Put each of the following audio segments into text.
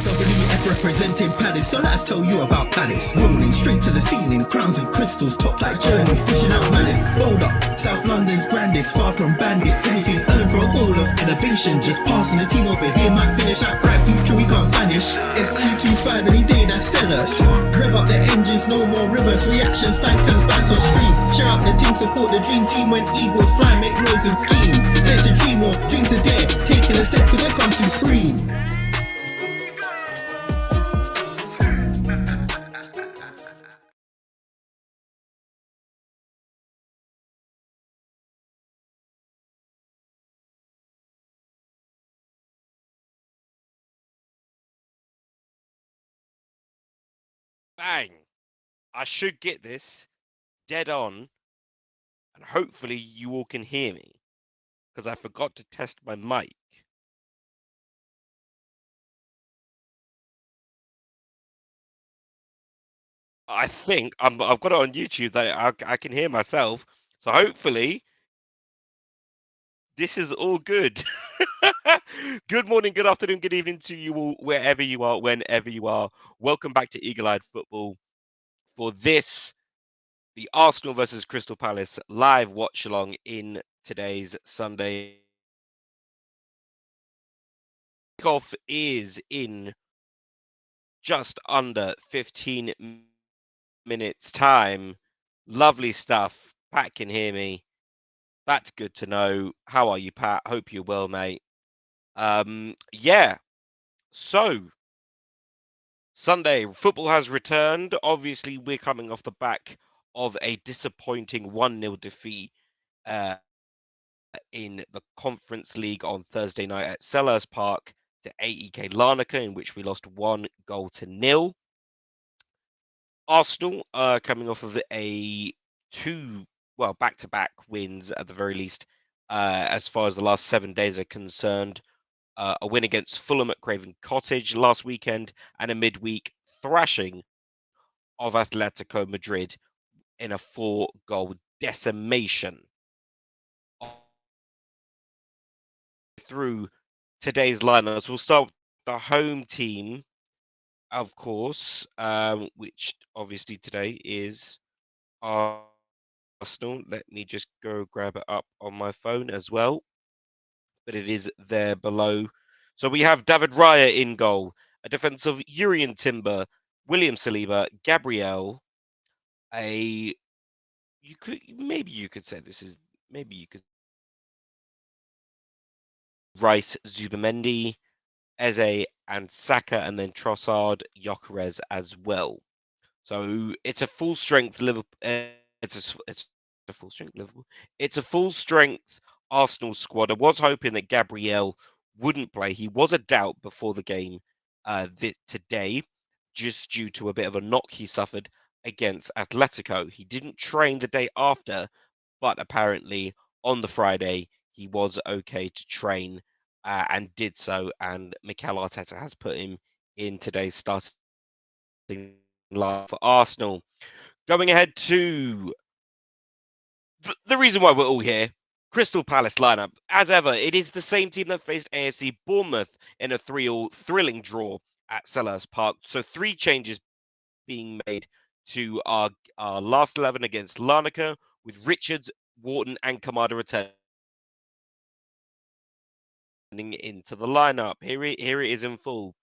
WF representing Palace, so let's tell you about Palace. Rolling straight to the ceiling, crowns and crystals, top like journeys, dishing out malice. Bold up, South London's grandest, far from bandits. Anything earning for a goal of elevation, just passing the team over here might finish out bright future we can't vanish. It's 325 any day, that's sellers. Rev up the engines, no more reverse reactions, fans bands on stream. Share up the team, support the dream team when eagles fly, make noise and scheme. Dare to dream or dream to dare, taking a step to become supreme. Bang! I should get this dead on, and hopefully you all can hear me, because I forgot to test my mic. I think I've got it on YouTube that I can hear myself, so hopefully this is all good. Good morning, good afternoon, good evening to you all, wherever you are, whenever you are. Welcome back to Eagle Eyed Football for this, the Arsenal versus Crystal Palace live watch along in today's Sunday. Kickoff is in just under 15 minutes time. Lovely stuff. Pat can hear me. That's good to know. How are you, Pat? Hope you're well, mate. Yeah. So Sunday football has returned. Obviously, we're coming off the back of a disappointing 1-0 defeat in the Conference League on Thursday night at Selhurst Park to AEK Larnaca, in which we lost 1-0. Arsenal are coming off of back-to-back wins at the very least, as far as the last 7 days are concerned. A win against Fulham at Craven Cottage last weekend, and a midweek thrashing of Atletico Madrid in a 4-goal decimation. Through today's lineups, we'll start with the home team, of course, which obviously today is Arsenal. Let me just go grab it up on my phone as well, but it is there below. So we have David Raya in goal, a defense of Urian Timber, William Saliba, Gabriel. You could say this is maybe you could Rice, Zubamendi, Eze, and Saka, and then Trossard, Gyökeres as well. So it's a full strength Liverpool. It's a full strength Liverpool. It's a full strength Arsenal squad. I was hoping that Gabriel wouldn't play. He was a doubt before the game today, just due to a bit of a knock he suffered against Atletico. He didn't train the day after, but apparently on the Friday he was okay to train and did so. And Mikel Arteta has put him in today's starting lineup for Arsenal. Going ahead to the reason why we're all here. Crystal Palace lineup. As ever, it is the same team that faced AFC Bournemouth in a 3-3 thrilling draw at Selhurst Park. So 3 changes being made to our last 11 against Larnaca, with Richards, Wharton, and Kamada returning into the lineup. Here it is in full.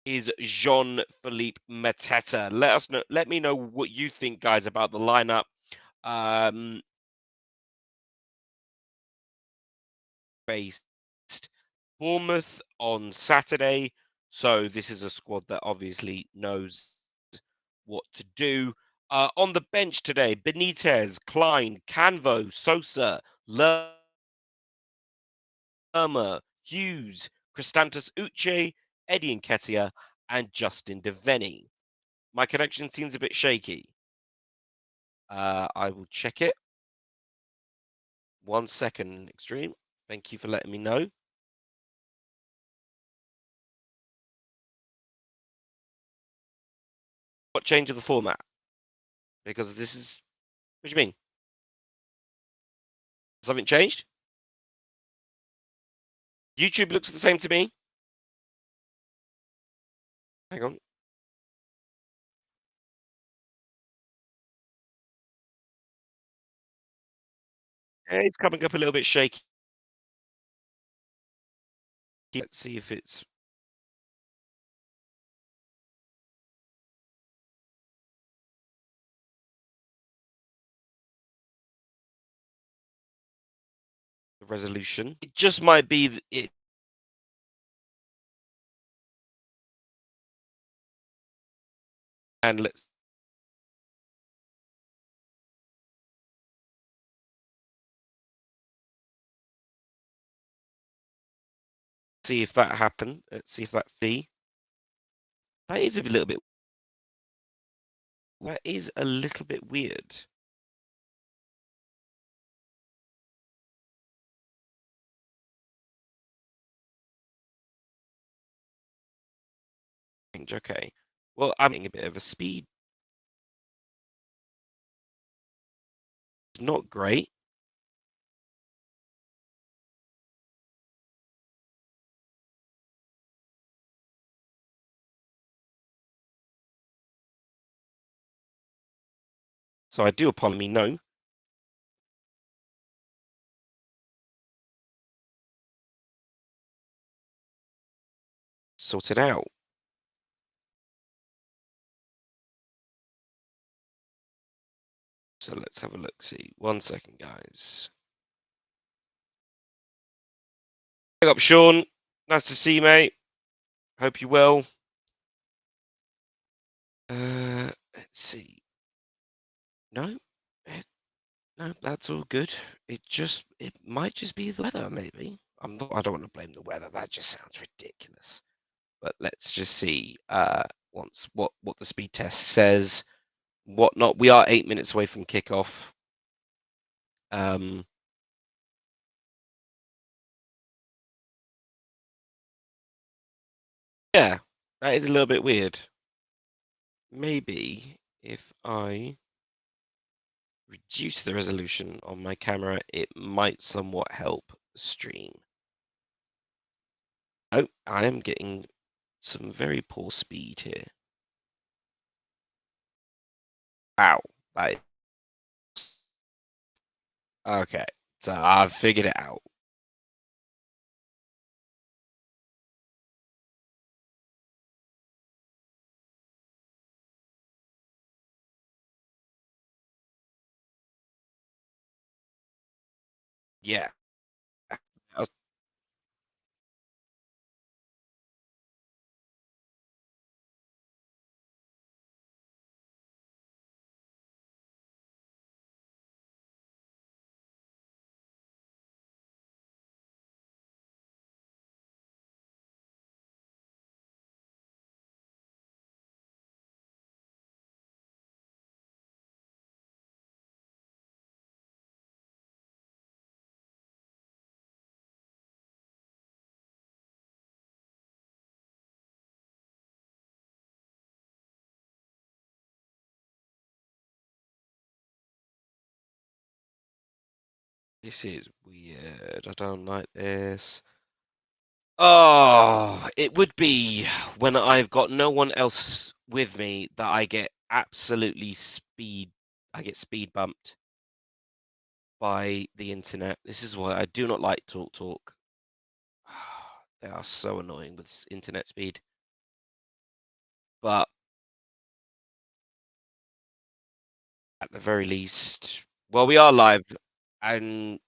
Is Jean-Philippe Mateta. Let me know what you think, guys, about the lineup. Faced Bournemouth on Saturday, so this is a squad that obviously knows what to do. On the bench today, Benitez, Klein, Canvo, Sosa, Lerma, Hughes, Cristantus Uche, Eddie Nketiah, and Justin Devenny. My connection seems a bit shaky. I will check it. 1 second, Extreme. Thank you for letting me know. What change of the format? Because this is. What do you mean? Something changed? YouTube looks the same to me. Hang on. Yeah, it's coming up a little bit shaky. Let's see if it's the resolution. It just might be it. And let's see if that happened. Let's see if that fee. That is a little bit. That is a little bit weird. Okay. Well, I'm getting a bit of a speed. It's not great. So I do apologize. No. Sort it out. So let's have a look. See. 1 second, guys. Wake up, Sean. Nice to see you, mate. Hope you're well. Let's see. No, no, that's all good. It might just be the weather, maybe. I don't want to blame the weather. That just sounds ridiculous. But let's just see. Once what the speed test says, whatnot. We are 8 minutes away from kickoff. Yeah, that is a little bit weird. Maybe if I reduce the resolution on my camera, it might somewhat help the stream. Oh, I am getting some very poor speed here. Wow. Like, okay, so I've figured it out. Yeah. This is weird. I don't like this. Oh, it would be when I've got no one else with me that I get absolutely I get speed bumped by the internet. This is why I do not like Talk. They are so annoying with internet speed. But at the very least, well, we are live, and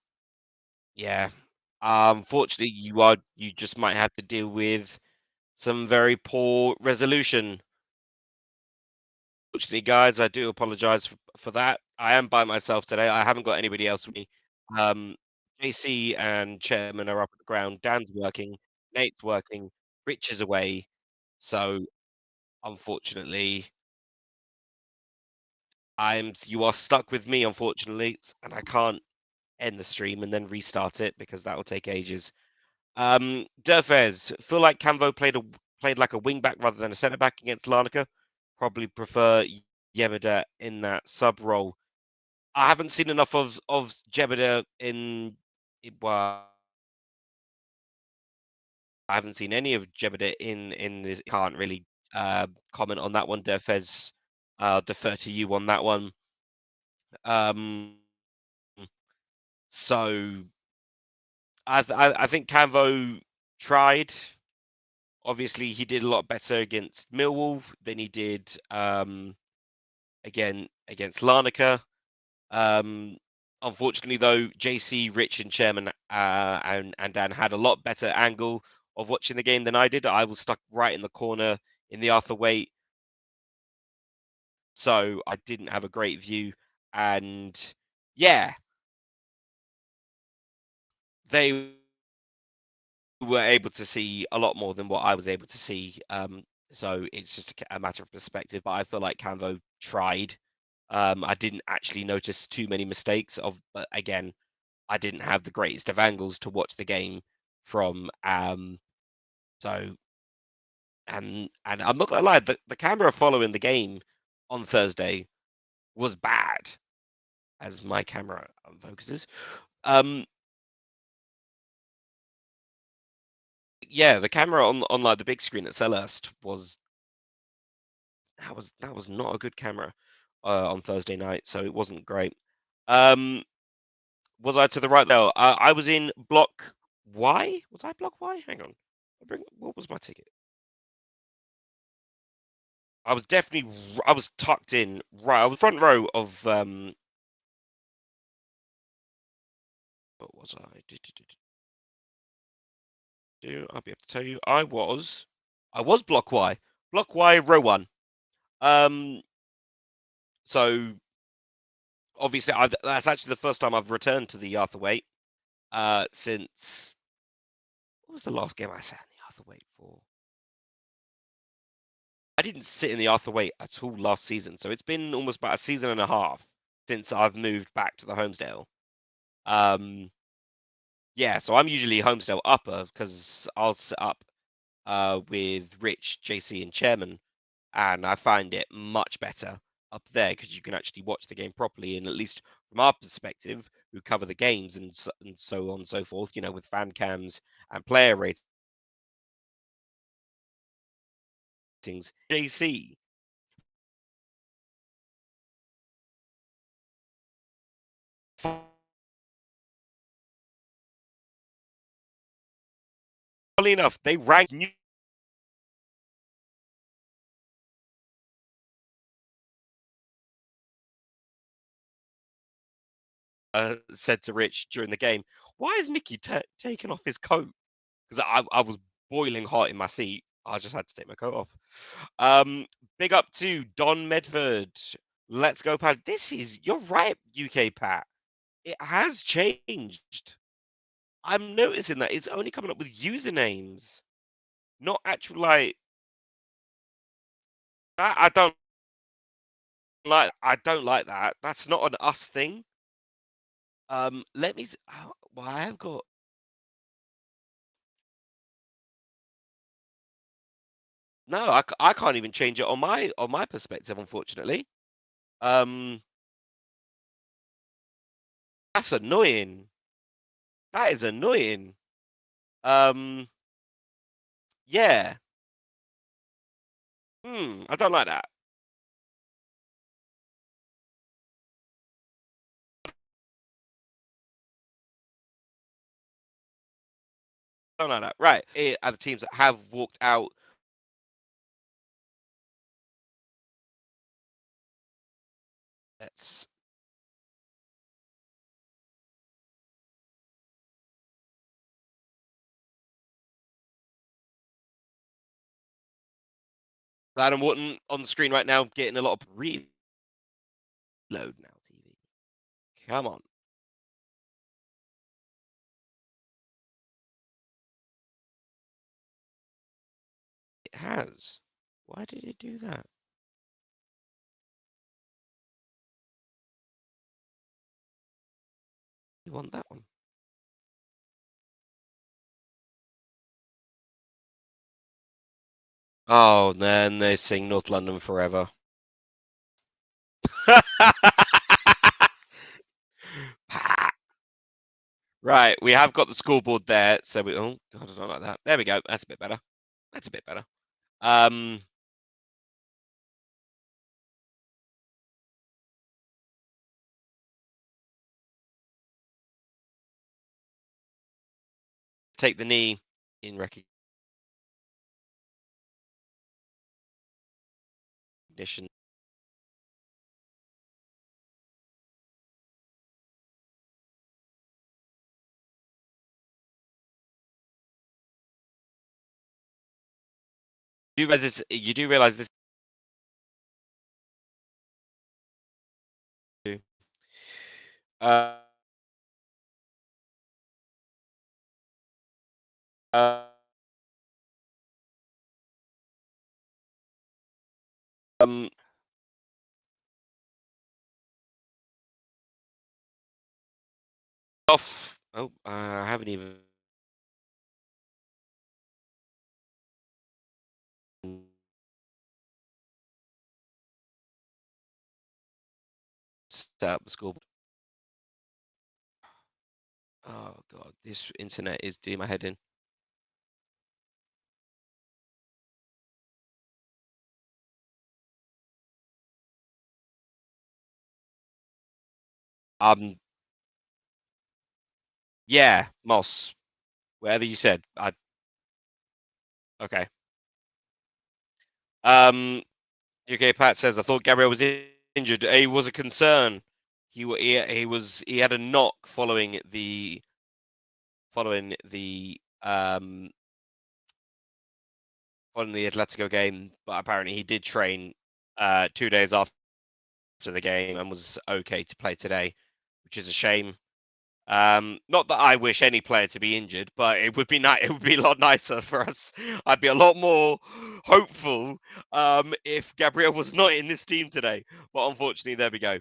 yeah, unfortunately, you just might have to deal with some very poor resolution. Unfortunately, guys, I do apologize for that. I am by myself today. I haven't got anybody else with me. Um, JC and Chairman are up at the ground. Dan's working. Nate's working. Rich is away. So, unfortunately, you are stuck with me, unfortunately, and I can't end the stream and then restart it because that will take ages. Durfez, feel like Camvo played like a wing back rather than a centre back against Larnaca. probably prefer Yemida in that sub role. I haven't seen enough of Jebediah well, I haven't seen any of Jebediah in this. Can't really comment on that one. Defez, defer to you on that one. So I think Canvo tried. Obviously, he did a lot better against Millwall than he did again against Larnaca. Unfortunately, though, JC, Rich, and Chairman and Dan had a lot better angle of watching the game than I did. I was stuck right in the corner in the Arthur Waite, so I didn't have a great view. And yeah, they were able to see a lot more than what I was able to see. So it's just a matter of perspective. But I feel like Canvo tried. I didn't actually notice too many mistakes but again, I didn't have the greatest of angles to watch the game from. So and I'm not gonna lie, the camera following the game on Thursday was bad, as my camera focuses. Yeah, the camera on like the big screen at Selhurst was not a good camera on Thursday night, so it wasn't great. Was I to the right now? I was in block Y. Was I block Y? Hang on. What was my ticket? I was definitely I was tucked in right. I was front row of what was I? I'll be able to tell you. I was block Y. Block Y row 1. Um so obviously that's actually the first time I've returned to the Arthur Waite since what was the last game I sat in the Arthur Waite for? I didn't sit in the Arthur Waite at all last season, so it's been almost about a season and a half since I've moved back to the Homesdale. Yeah, so I'm usually Homesdale upper because I'll sit up with Rich, JC, and Chairman, and I find it much better up there because you can actually watch the game properly, and at least from our perspective, who cover the games and so on and so forth, with fan cams and player ratings. JC, funnily enough, they ranked new. Said to Rich during the game, "Why is Nicky taking off his coat?" Because I was boiling hot in my seat. I just had to take my coat off. Big up to Don Medford. Let's go, Pat. You're right, UK Pat. It has changed. I'm noticing that it's only coming up with usernames, not actual like. I don't I don't like that. That's not an us thing. Let me. Well, I have got. No, I can't even change it on my perspective, unfortunately. Um, that's annoying. That is annoying. Um, yeah. I don't like that. Don't like that. Right. Are the teams that have walked out. Let's. Adam Wharton on the screen right now, getting a lot of reload now. TV. Come on. It has. Why did it do that? You want that one? Oh, then they sing North London Forever. Right, we have got the scoreboard there, so we. Oh God, I don't like that. There we go. That's a bit better. That's a bit better. Take the knee in recognition. You do realize this. Uh, uh, um, off. Oh, I haven't even. Set up the scoreboard. Oh God, this internet is doing my head in. Yeah, Moss. Whatever you said. Okay. UK Pat says I thought Gabriel was injured. He was a concern. He had a knock following the Atletico game, but apparently he did train 2 days after the game and was okay to play today, which is a shame. Not that I wish any player to be injured, but it would be it would be a lot nicer for us. I'd be a lot more hopeful if Gabriel was not in this team today. But unfortunately, there we go.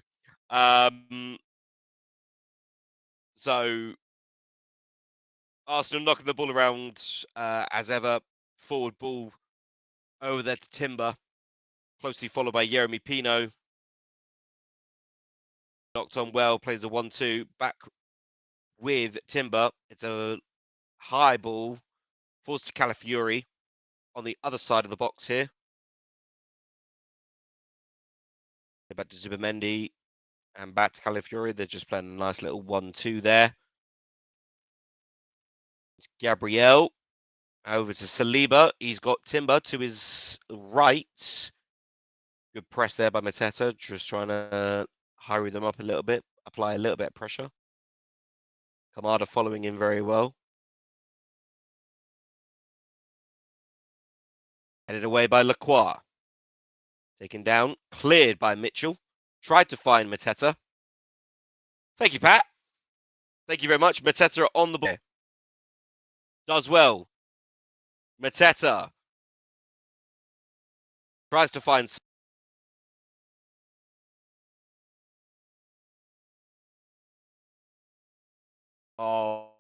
So Arsenal knocking the ball around as ever. Forward ball over there to Timber, closely followed by Jeremy Pino. Knocked on well, plays a 1-2 back with Timber. It's a high ball, falls to Calafiori on the other side of the box here. Back to Zubamendi and back to Calafiori. They're just playing a nice little 1-2 there. It's Gabriel over to Saliba. He's got Timber to his right. Good press there by Mateta, just trying to hurry them up a little bit, apply a little bit of pressure. Kamada following in very well. Headed away by Lacroix. Taken down, cleared by Mitchell. Tried to find Mateta. Thank you, Pat. Thank you very much. Mateta on the ball. Does well. Mateta tries to find. Oh.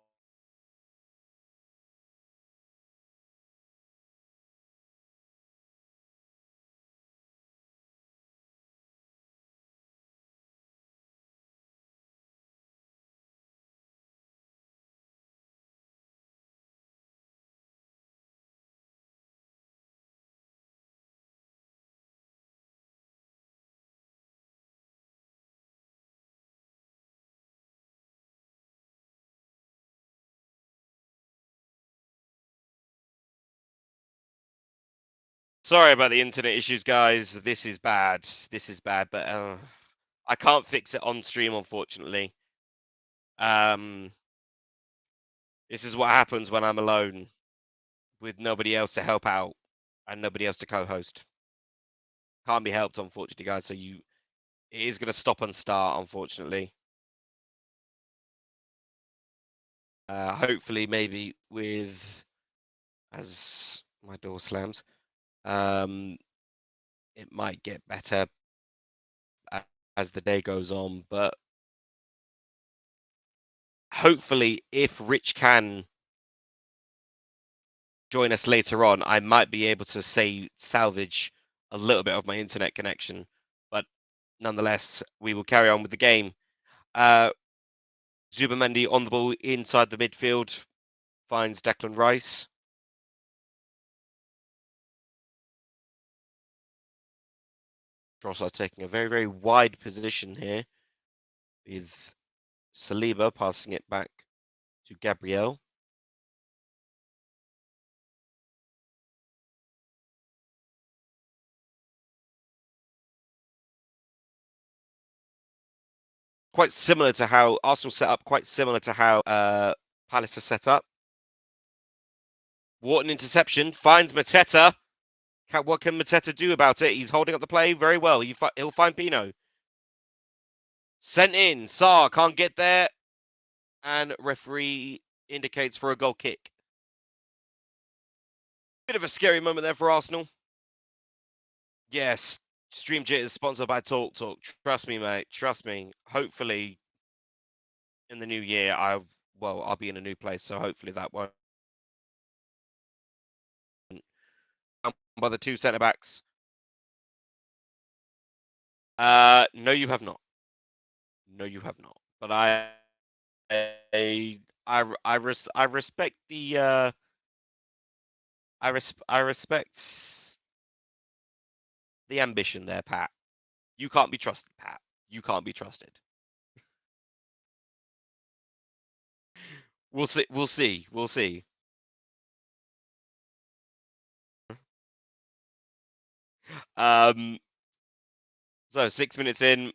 Sorry about the internet issues, guys. This is bad. This is bad, but I can't fix it on stream, unfortunately. This is what happens when I'm alone with nobody else to help out and nobody else to co-host. Can't be helped, unfortunately, guys. So it is going to stop and start, unfortunately. Hopefully, maybe as my door slams, it might get better as the day goes on. But hopefully, if Rich can join us later on, I might be able to salvage a little bit of my internet connection. But nonetheless, we will carry on with the game. Zubamendi on the ball inside the midfield, finds Declan Rice. Trossard taking a very, very wide position here, with Saliba passing it back to Gabriel. Quite similar to how Arsenal set up, quite similar to how Palace are set up. Wharton interception, finds Mateta. What can Mateta do about it? He's holding up the play very well. He'll find Pino. Sent in. Sarr can't get there. And referee indicates for a goal kick. Bit of a scary moment there for Arsenal. Yes, Stream Jit is sponsored by Talk Talk. Trust me, mate. Trust me. Hopefully, in the new year, I'll be in a new place, so hopefully that won't. By the two centre backs. No, you have not. No, you have not. But I respect the I respect the ambition there, Pat. You can't be trusted, Pat. You can't be trusted. We'll see. We'll see. We'll see. So 6 minutes in.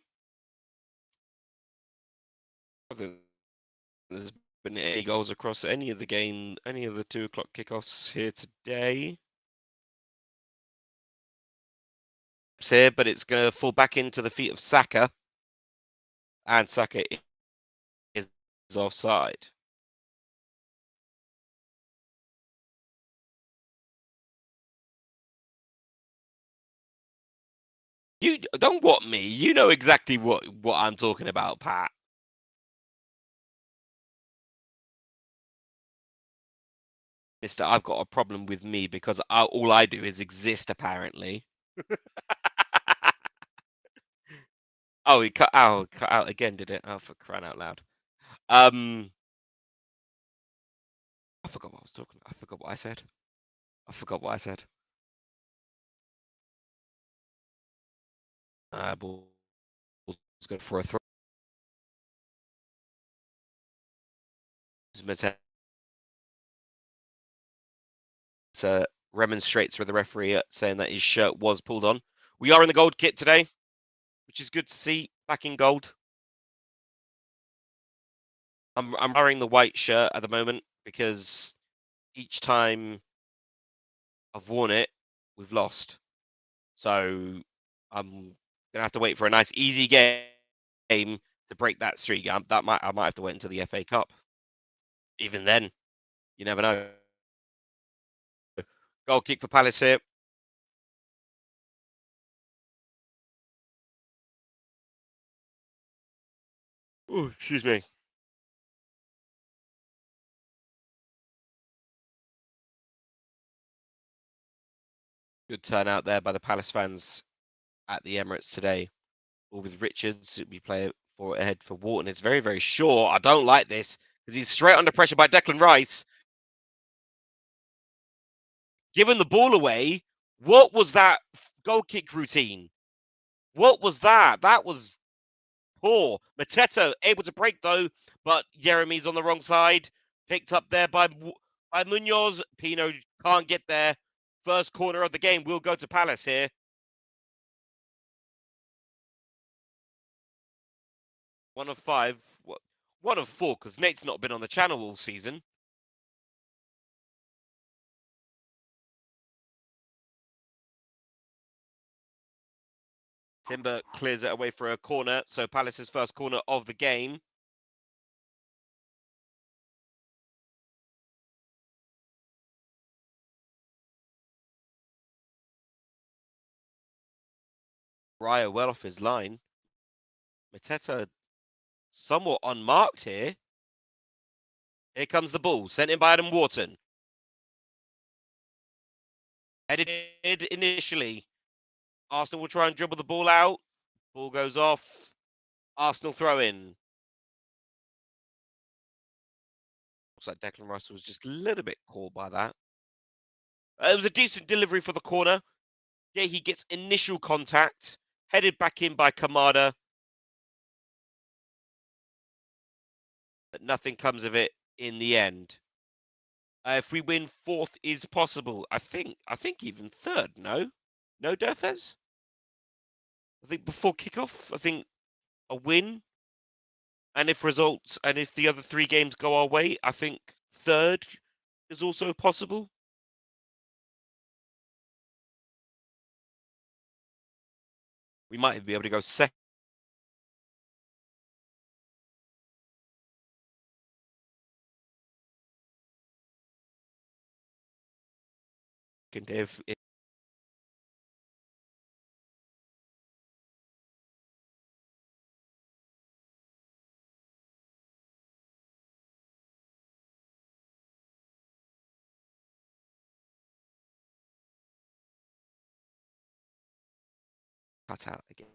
I don't think there's been any goals across any of the 2 o'clock kickoffs here today. Here, but it's going to fall back into the feet of Saka, and Saka is offside. You don't want me. You know exactly what I'm talking about, Pat. Mister, I've got a problem with me because all I do is exist, apparently. Oh, he cut out again, did it? Oh, for crying out loud. I forgot what I was talking about. I forgot what I said. I forgot what I said. Ball's good for a throw. Remonstrates with the referee saying that his shirt was pulled on. We are in the gold kit today, which is good to see. Back in gold. I'm wearing the white shirt at the moment because each time I've worn it, we've lost. So I'm gonna have to wait for a nice easy game to break that streak. I might have to wait until the FA Cup. Even then, you never know. Goal kick for Palace here. Oh, excuse me. Good turnout there by the Palace fans at the Emirates today. All with Richards, we play for ahead for Wharton. It's very, very short. I don't like this because he's straight under pressure by Declan Rice. Giving the ball away. What was that goal kick routine? What was that? That was poor. Mateta able to break though, but Jeremy's on the wrong side. Picked up there by Munoz. Pino can't get there. First corner of the game will go to Palace here. One of 5. One of 4, because Nate's not been on the channel all season. Timber clears it away for a corner. So Palace's first corner of the game. Raya well off his line. Mateta somewhat unmarked here. Here comes the ball, sent in by Adam Wharton. Headed initially. Arsenal will try and dribble the ball out. Ball goes off. Arsenal throw in. Looks like Declan Rice was just a little bit caught by that. It was a decent delivery for the corner. Yeah, he gets initial contact. Headed back in by Kamada. But nothing comes of it in the end. If we win, fourth is possible. I think even third. No, Defez. I think before kickoff, I think a win, and if the other three games go our way, I think third is also possible. We might be able to go second if cut out again.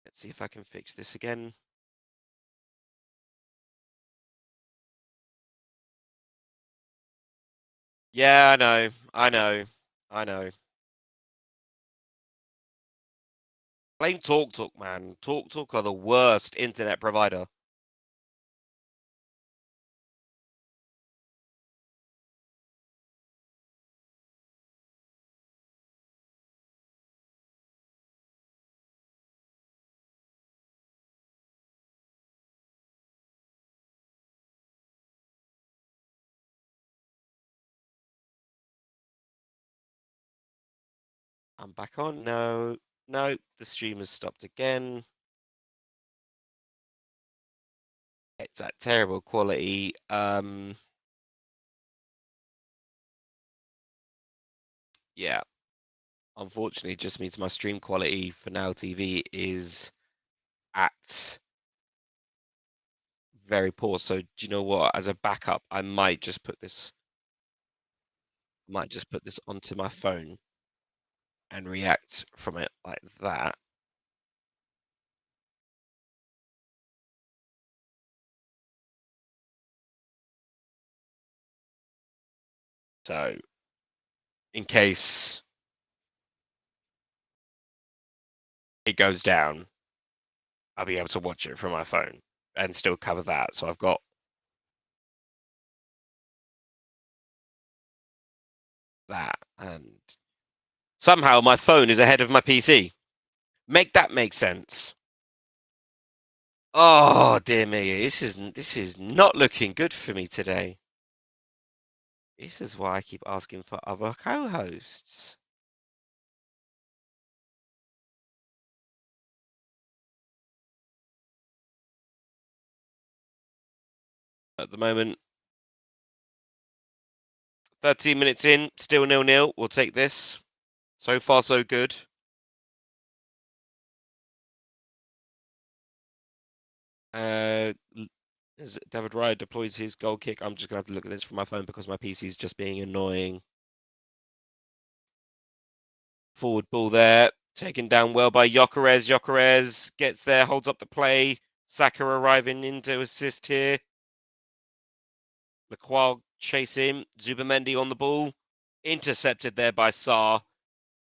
Let's see if I can fix this again. Yeah, I know. Blame TalkTalk, man. TalkTalk are the worst internet provider. I'm back on. No, the stream has stopped again. It's that terrible quality. Yeah. Unfortunately, it just means my stream quality for Now TV is at very poor. So do you know what? As a backup, I might just put this onto my phone and react from it like that. So in case it goes down, I'll be able to watch it from my phone and still cover that. So I've got that, and somehow my phone is ahead of my PC. Make that make sense. Oh dear me, this is not looking good for me today. This is why I keep asking for other co-hosts. At the moment, 13 minutes in, still 0-0. We'll take this. So far, so good. As David Raya deploys his goal kick, I'm just going to have to look at this from my phone because my PC is just being annoying. Forward ball there. Taken down well by Gyökeres. Gyökeres gets there, holds up the play. Saka arriving in to assist here. Lacroix chasing. Zubamendi on the ball. Intercepted there by Sarr.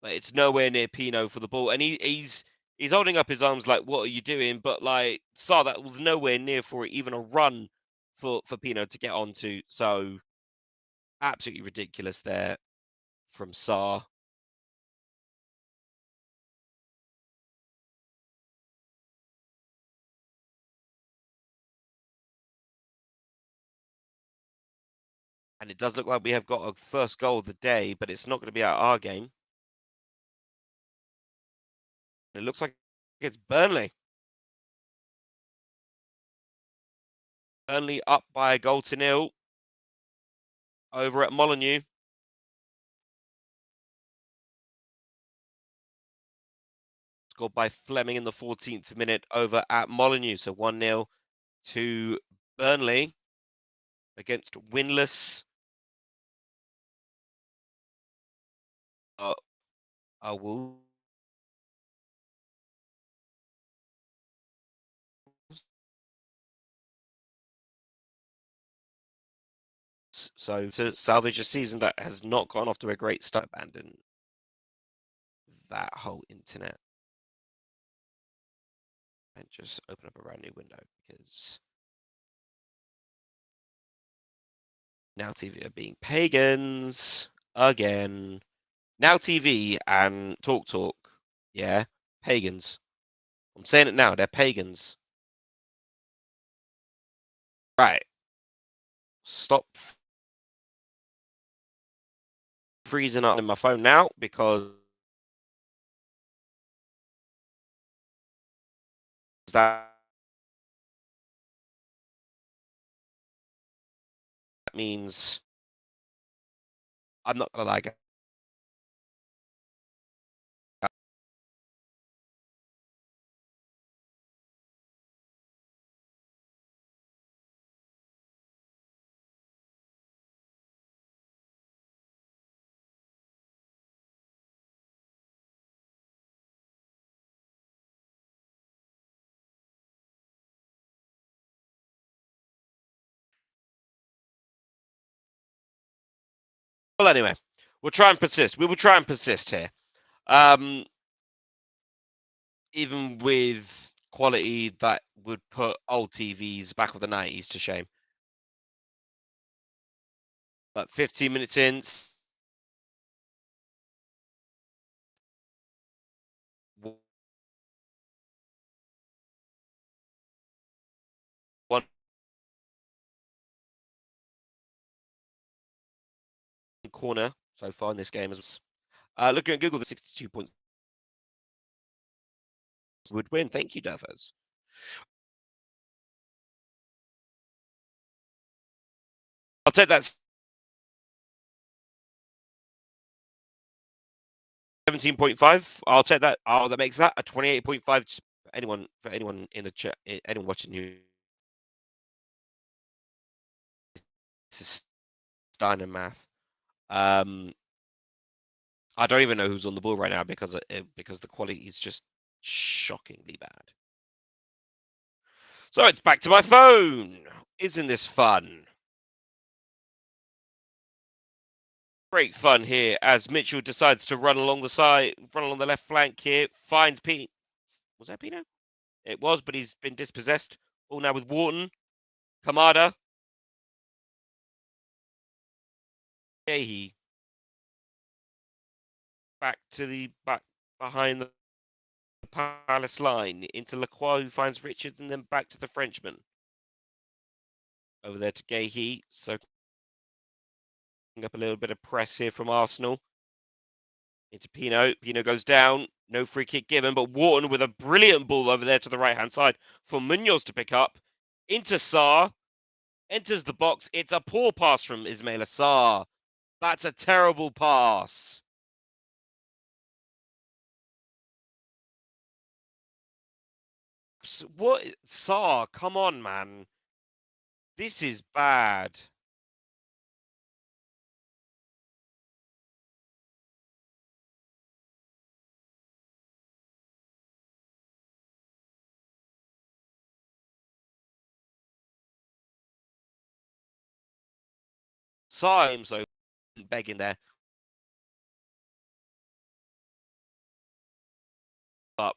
But it's nowhere near Pino for the ball. And he's holding up his arms like, what are you doing? But like Sarr, that was nowhere near for it, even a run for Pino to get onto. So absolutely ridiculous there from Sarr. And it does look like we have got a first goal of the day, but it's not going to be our game. It looks like it's Burnley. Burnley up by a goal to nil over at Molineux. scored by Fleming in the 14th minute over at Molineux. So 1-0 to Burnley against winless Wolves. So to salvage a season that has not gone off to a great start, abandon that whole internet and just open up a brand new window because Now TV are being pagans again. Now TV and Talk, yeah, pagans. I'm saying it now, they're pagans. Right. Stop freezing up in my phone now because that means I'm not gonna lie. Well, anyway, we'll try and persist. We will try and persist here. Even with quality that would put old TVs back of the 90s to shame. But 15 minutes in, one corner so far in this game. Looking at Google, the 62 points would win. Thank you, Davos. I'll take that 17.5. I'll take that. Oh, that makes that a 28.5. For anyone in the chat, anyone watching you, this is Steiner math. I don't even know who's on the ball right now because the quality is just shockingly bad. So it's back to my phone. Isn't this fun? Great fun here as Mitchell decides to run along the left flank here. Finds Pete. Was that Pino? It was, but he's been dispossessed. All now with Wharton. Kamada. He back behind the Palace line into Lacroix, who finds Richards, and then back to the Frenchman. Over there to Gahey, soaking up a little bit of press here from Arsenal. Into Pino. Pino goes down. No free kick given, but Wharton with a brilliant ball over there to the right-hand side for Munoz to pick up. Into Sarr. Enters the box. It's a poor pass from Ismail Sarr. That's a terrible pass. What? Sarr, come on, man. This is bad. Sarr himself begging there. Up.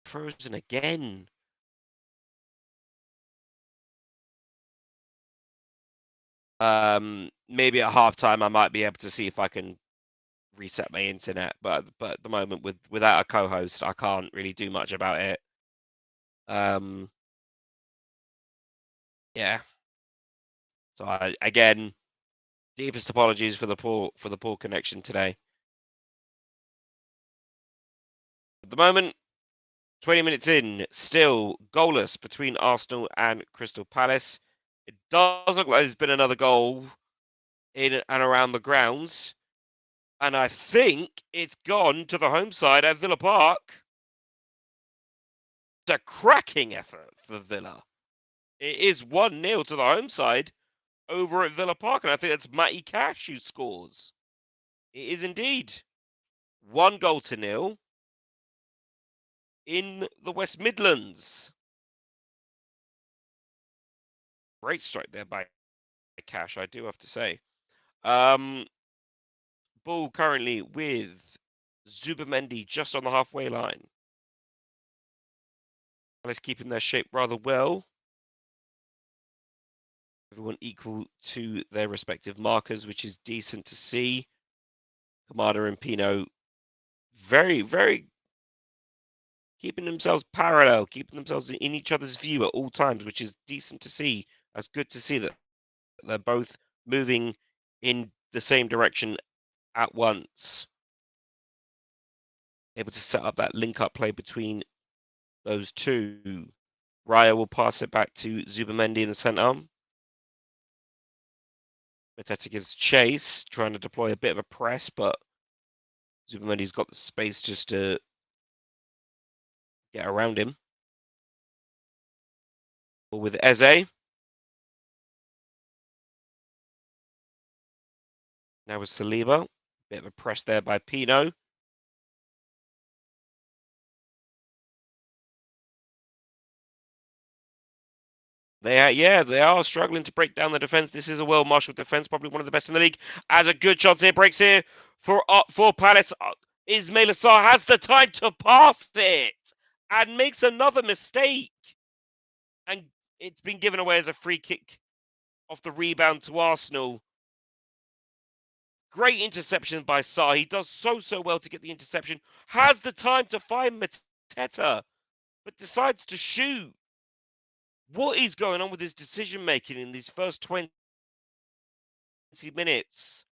Frozen again. Maybe at halftime I might be able to see if I can reset my internet, but at the moment without a co-host, I can't really do much about it. Yeah. So again, deepest apologies for the poor connection today. At the moment, 20 minutes in, still goalless between Arsenal and Crystal Palace. It does look like there's been another goal in and around the grounds. And I think it's gone to the home side at Villa Park. It's a cracking effort for Villa. It is 1-0 to the home side over at Villa Park. And I think that's Matty Cash who scores. It is indeed 1-0 in the West Midlands. Great strike there by Cash, I do have to say. Ball currently with Zubamendi just on the halfway line. Palace keeping their shape rather well. Everyone equal to their respective markers, which is decent to see. Kamada and Pino very, very keeping themselves parallel, keeping themselves in each other's view at all times, which is decent to see. That's good to see that they're both moving in the same direction at once. Able to set up that link-up play between those two. Raya will pass it back to Zubamendi in the centre. Mateta gives chase, trying to deploy a bit of a press, but Zubamendi's got the space just to get around him. But with Eze. Now with Saliba. Bit of a press there by Pino. They are struggling to break down the defense. This is a well-marshaled defense, probably one of the best in the league. As a good chance here, breaks here for Palace. Ismail Assar has the time to pass it and makes another mistake. And it's been given away as a free kick off the rebound to Arsenal. Great interception by Sarr. He does so well to get the interception. Has the time to find Mateta, but decides to shoot. What is going on with his decision making in these first 20 minutes?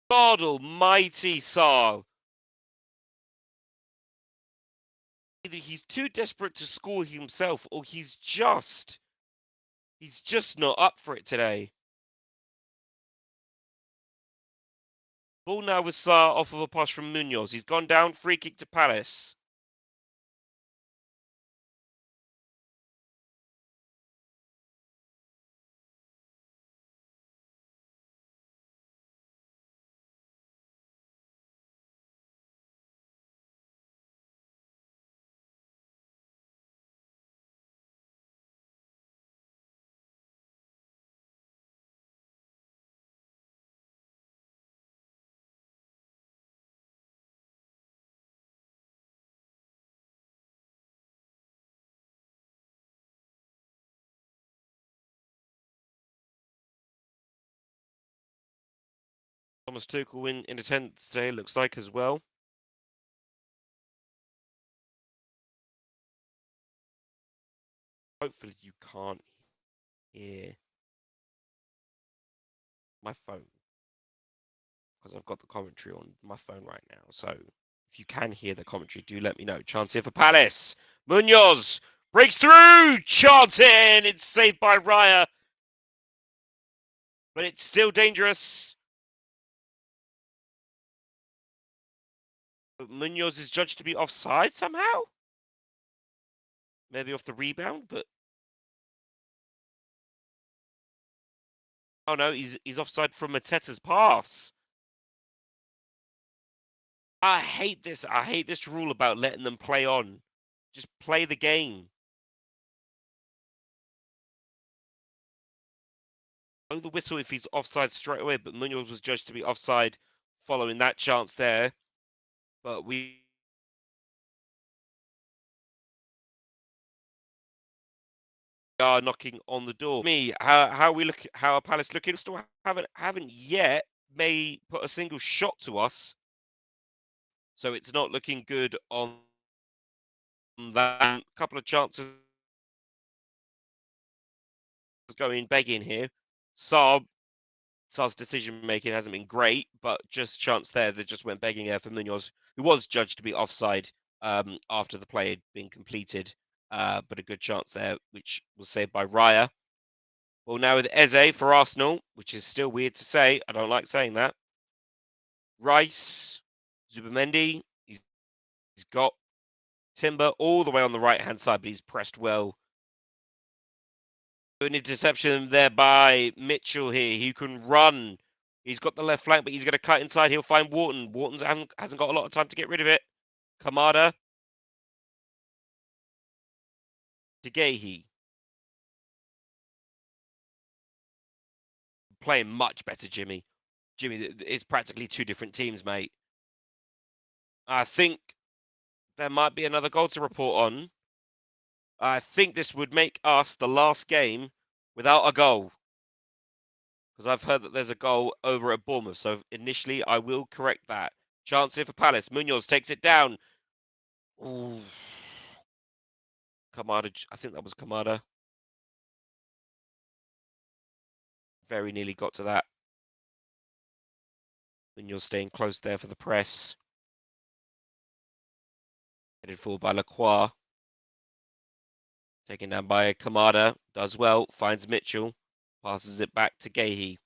God almighty, Sarr. Either he's too desperate to score himself, or he's just not up for it today. Ball now with Sarr off of a pass from Munoz. He's gone down, free kick to Palace. Thomas Tuchel in attendance today, looks like, as well. Hopefully you can't hear my phone, because I've got the commentary on my phone right now. So if you can hear the commentary, do let me know. Chance here for Palace. Munoz breaks through. Chance in. It's saved by Raya. But it's still dangerous. But Munoz is judged to be offside somehow. Maybe off the rebound, but oh no, he's offside from Mateta's pass. I hate this. I hate this rule about letting them play on. Just play the game. Blow the whistle if he's offside straight away, but Munoz was judged to be offside following that chance there. But we are knocking on the door. How are we look? How are Palace looking? Still haven't yet may put a single shot to us. So it's not looking good on that. Couple of chances going begging here. Saab's decision making hasn't been great, but just chance there that just went begging there for Munoz, who was judged to be offside after the play had been completed. But a good chance there, which was saved by Raya. Well, now with Eze for Arsenal, which is still weird to say. I don't like saying that. Rice, Zubamendi, he's got Timber all the way on the right-hand side, but he's pressed well. An interception there by Mitchell here. He can run. He's got the left flank, but he's going to cut inside. He'll find Wharton. Wharton hasn't got a lot of time to get rid of it. Kamada. Degehi. Playing much better, Jimmy. Jimmy, it's practically two different teams, mate. I think there might be another goal to report on. I think this would make us the last game without a goal. Because I've heard that there's a goal over at Bournemouth. So initially, I will correct that. Chance here for Palace. Munoz takes it down. Ooh. Kamada, I think that was Kamada. Very nearly got to that. Munoz staying close there for the press. Headed forward by Lacroix. Taken down by Kamada. Does well. Finds Mitchell. Passes it back to Gehi.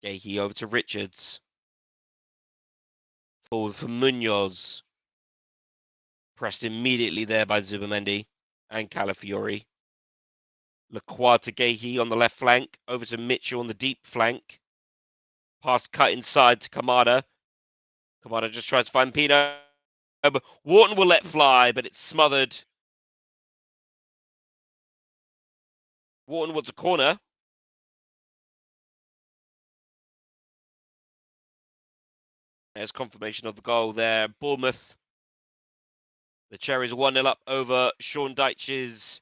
Gehi over to Richards. Forward for Munoz. Pressed immediately there by Zubamendi and Calafiori. Lacroix to Gehi on the left flank. Over to Mitchell on the deep flank. Pass cut inside to Kamada. Kamada just tries to find Pino. Wharton will let fly, but it's smothered. Wharton wants a corner. There's confirmation of the goal there. Bournemouth. The Cherries 1-0 up over Sean Dyche's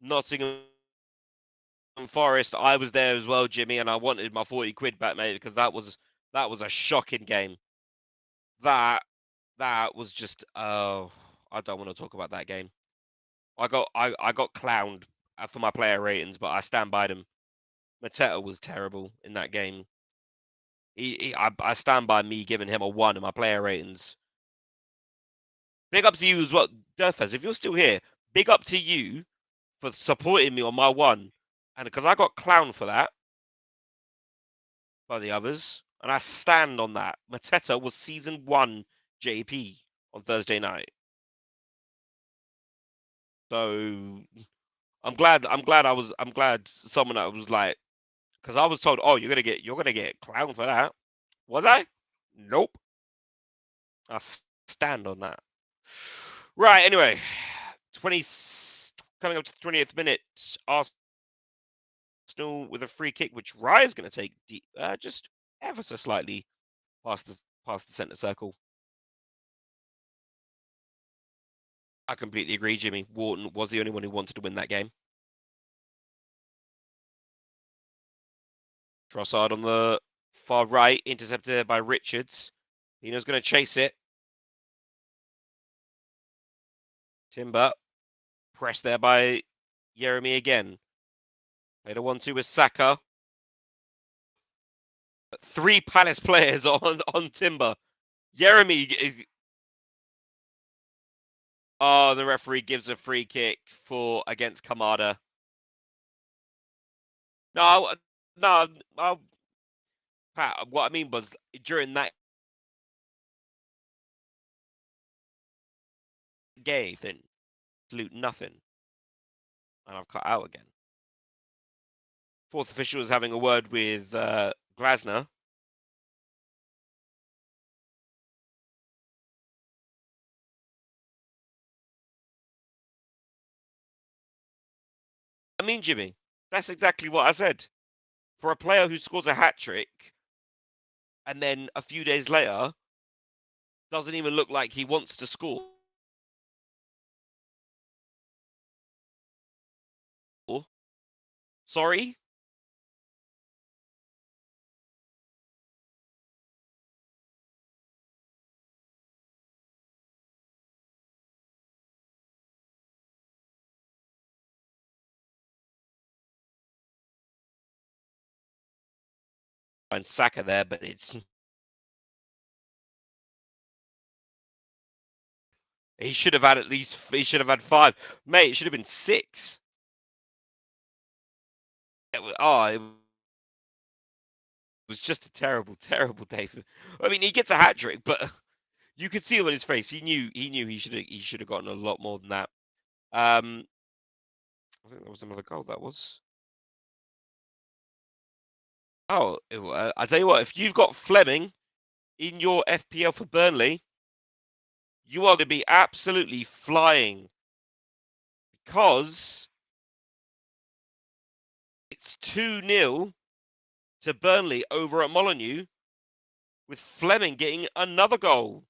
Nottingham Forest. I was there as well, Jimmy, and I wanted my 40 quid back, mate, because that was a shocking game. That was just I don't want to talk about that game. I got clowned for my player ratings, but I stand by them. Mateta was terrible in that game. I stand by me giving him a 1 in my player ratings. Big up to you as well, Durfez. If you're still here, big up to you for supporting me on my 1. And because I got clowned for that by the others, and I stand on that. Mateta was season 1 JP on Thursday night. So I'm glad someone that was like, because I was told, oh, you're gonna get clowned for that. Was I? Nope. I stand on that. Right. Anyway, 20 coming up to the 20th minute. Arsenal with a free kick, which Raya's going to take just ever so slightly past the centre circle. I completely agree, Jimmy. Wharton was the only one who wanted to win that game. Trossard on the far right, intercepted there by Richards. Pino's going to chase it. Timber, pressed there by Jeremy again. Played a 1-2 with Saka. 3 Palace players on Timber. Jeremy is. Oh, the referee gives a free kick against Kamada. No, Pat, what I mean was during that game thing, absolute nothing. And I've cut out again. Fourth official is having a word with Glasner. I mean, Jimmy, that's exactly what I said. For a player who scores a hat trick and then a few days later doesn't even look like he wants to score. Sorry? find Saka there, but it's he should have had he should have had 5. Mate, it should have been 6. It was just a terrible, terrible day for. I mean, he gets a hat trick, but you could see it on his face. He knew he should have gotten a lot more than that. I think that was another goal. That was. Oh, I tell you what, if you've got Fleming in your FPL for Burnley, you are going to be absolutely flying because it's 2-0 to Burnley over at Molineux, with Fleming getting another goal.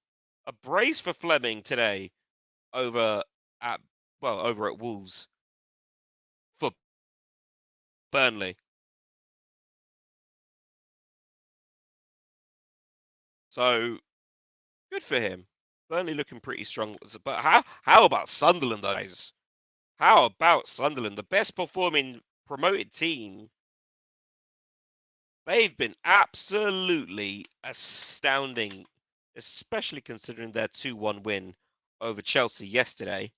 A brace for Fleming today over at Wolves for Burnley. So good for him. Burnley looking pretty strong. But how about Sunderland, guys? How about Sunderland, the best performing promoted team? They've been absolutely astounding, especially considering their 2-1 win over Chelsea yesterday.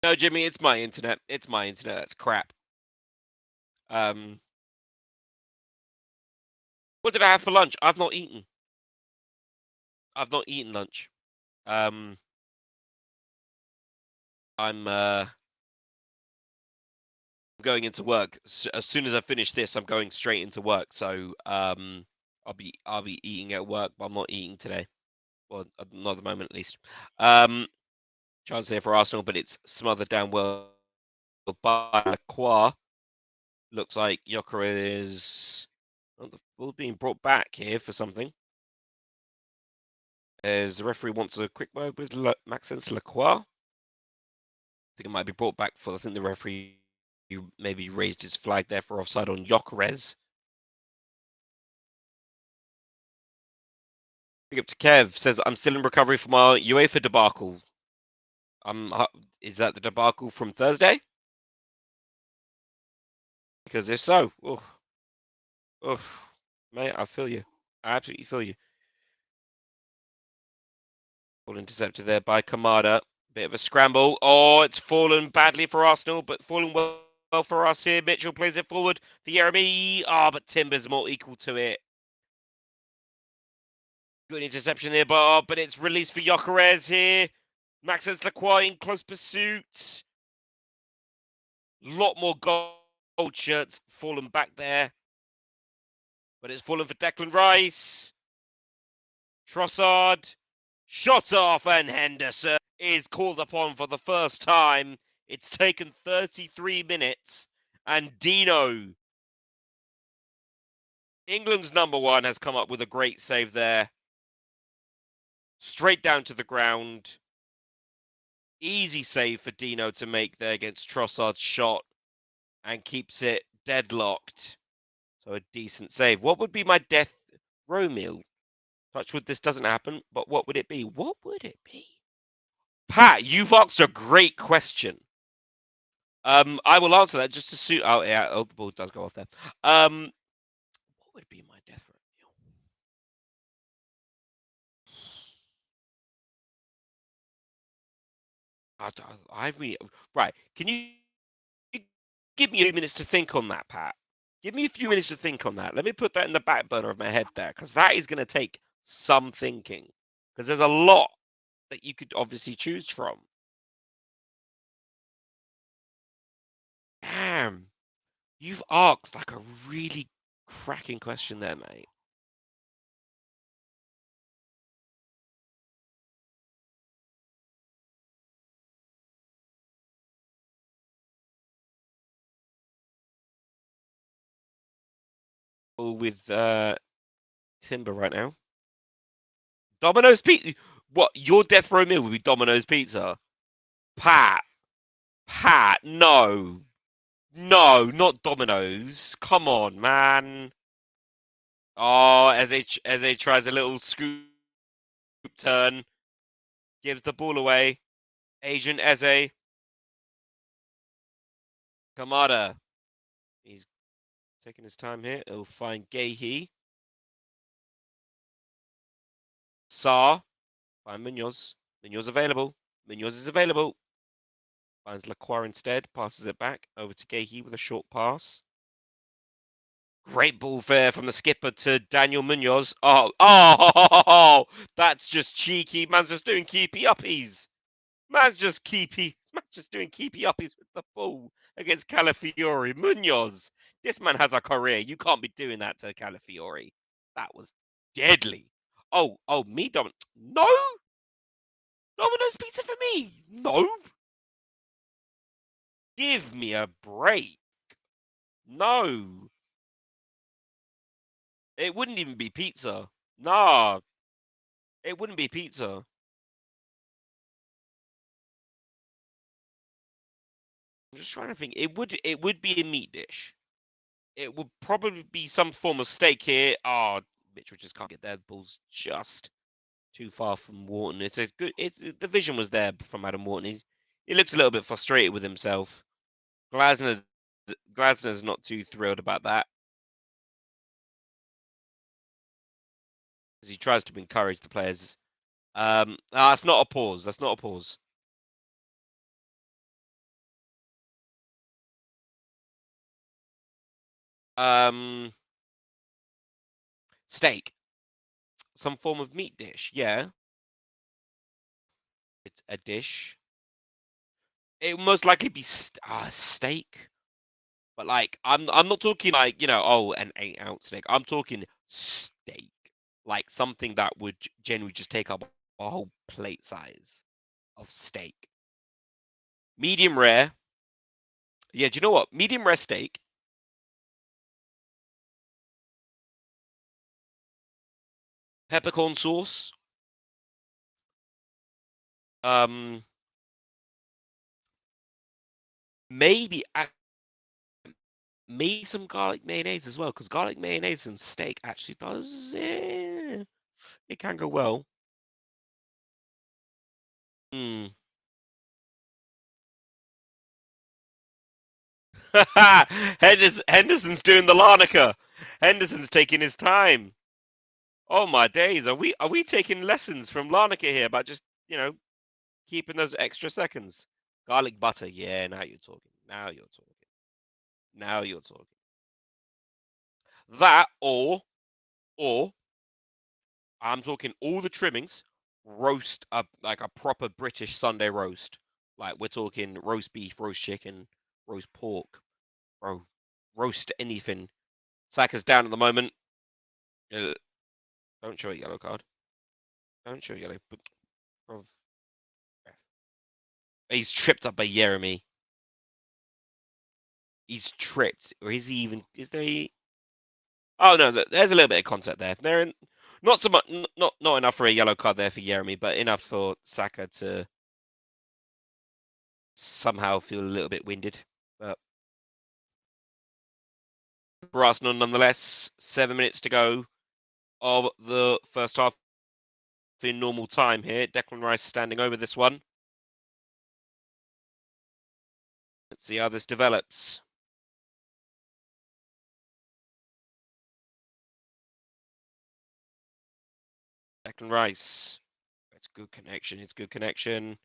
No, Jimmy, it's my internet. It's my internet. That's crap. What did I have for lunch? I've not eaten. I've not eaten lunch. I'm going into work. As soon as I finish this, I'm going straight into work. So I'll be eating at work, but I'm not eating today. Well, not at the moment at least. Chance there for Arsenal, but it's smothered down well by Lacroix. Looks like Gyökeres is the ball being brought back here for something. As the referee wants a quick word with Maxence Lacroix. I think it might be brought back for. I think the referee maybe raised his flag there for offside on Gyökeres. Big up to Kev, says I'm still in recovery from our UEFA debacle. Is that the debacle from Thursday? Because if so, mate, I feel you. I absolutely feel you. Ball intercepted there by Kamada. Bit of a scramble. Oh, it's fallen badly for Arsenal, but falling well for us here. Mitchell plays it forward for Jeremy. But Timber's more equal to it. Good interception there, but it's released for Gyökeres here. Maxence Lacroix in close pursuit. Lot more gold shirts fallen back there. But it's fallen for Declan Rice. Trossard. Shot off, and Henderson is called upon for the first time. It's taken 33 minutes, and Dino, England's #1, has come up with a great save there. Straight down to the ground. Easy save for Dino to make there against Trossard's shot, and keeps it deadlocked. So a decent save. What would be my death row meal? Touchwood, this doesn't happen, but what would it be? What would it be? Pat, you've asked a great question. I will answer that just to suit. Oh yeah, the ball does go off there. What would be my death row meal? I really right. Can you give me a few minutes to think on that, Pat? Give me a few minutes to think on that. Let me put that in the back burner of my head there, because that is going to take some thinking. Because there's a lot that you could obviously choose from. Damn, you've asked like a really cracking question there, mate. With Timber right now. Domino's Pizza. What, your death row meal would be Domino's Pizza? Pat, no, not Domino's. Come on, man. Oh, as they tries a little scoop turn. Gives the ball away. Agent Eze. Kamada. He's taking his time here. He'll find Gehi. Saar. Find Munoz. Munoz available. Munoz is available. Finds Lacroix instead. Passes it back over to Gehi with a short pass. Great ball there from the skipper to Daniel Munoz. Oh, that's just cheeky. Man's just doing keepy uppies. Man's just doing keepy uppies with the ball against Calafiori. Munoz, this man has a career. You can't be doing that to Calafiori. That was deadly. Me, no, Domino's pizza for me. No, give me a break. No, it wouldn't even be pizza. Nah, it wouldn't be pizza. I'm just trying to think. It would be a meat dish. It would probably be some form of steak here. Oh, Mitchell just can't get there. The ball's just too far from Wharton. It's a good. The vision was there from Adam Wharton. He looks a little bit frustrated with himself. Glasner's Glasner's not too thrilled about that as he tries to encourage the players. That's not a pause. That's not a pause. Um, Steak, some form of meat dish. Yeah, it's a dish. It will most likely be steak. But like, I'm not talking like, an 8-ounce steak. I'm talking steak, like something that would generally just take up a whole plate size of steak. Medium rare. Yeah, do you know what? Medium rare steak. Peppercorn sauce. Um, maybe maybe some garlic mayonnaise as well, because garlic mayonnaise and steak actually does. It can go well. Hmm. Henderson's doing the Larnaca. Henderson's taking his time. Oh my days! Are we taking lessons from Larnaca here about just keeping those extra seconds? Garlic butter, yeah. Now you're talking. Now you're talking. Now you're talking. That or I'm talking all the trimmings. Roast up like a proper British Sunday roast. Like we're talking roast beef, roast chicken, roast pork, bro. Roast anything. Saka's down at the moment. Uh, Don't show a yellow card. Don't show yellow. Bro, he's tripped up by Jeremy. He's tripped, or is he even? Is there? Oh no, there's a little bit of contact there. Not so much, not enough for a yellow card there for Jeremy, but enough for Saka to somehow feel a little bit winded. But for Arsenal, nonetheless, 7 minutes to go of the first half in normal time here. Declan Rice standing over this one. Let's see how this develops. Declan Rice. It's good connection. It's good connection.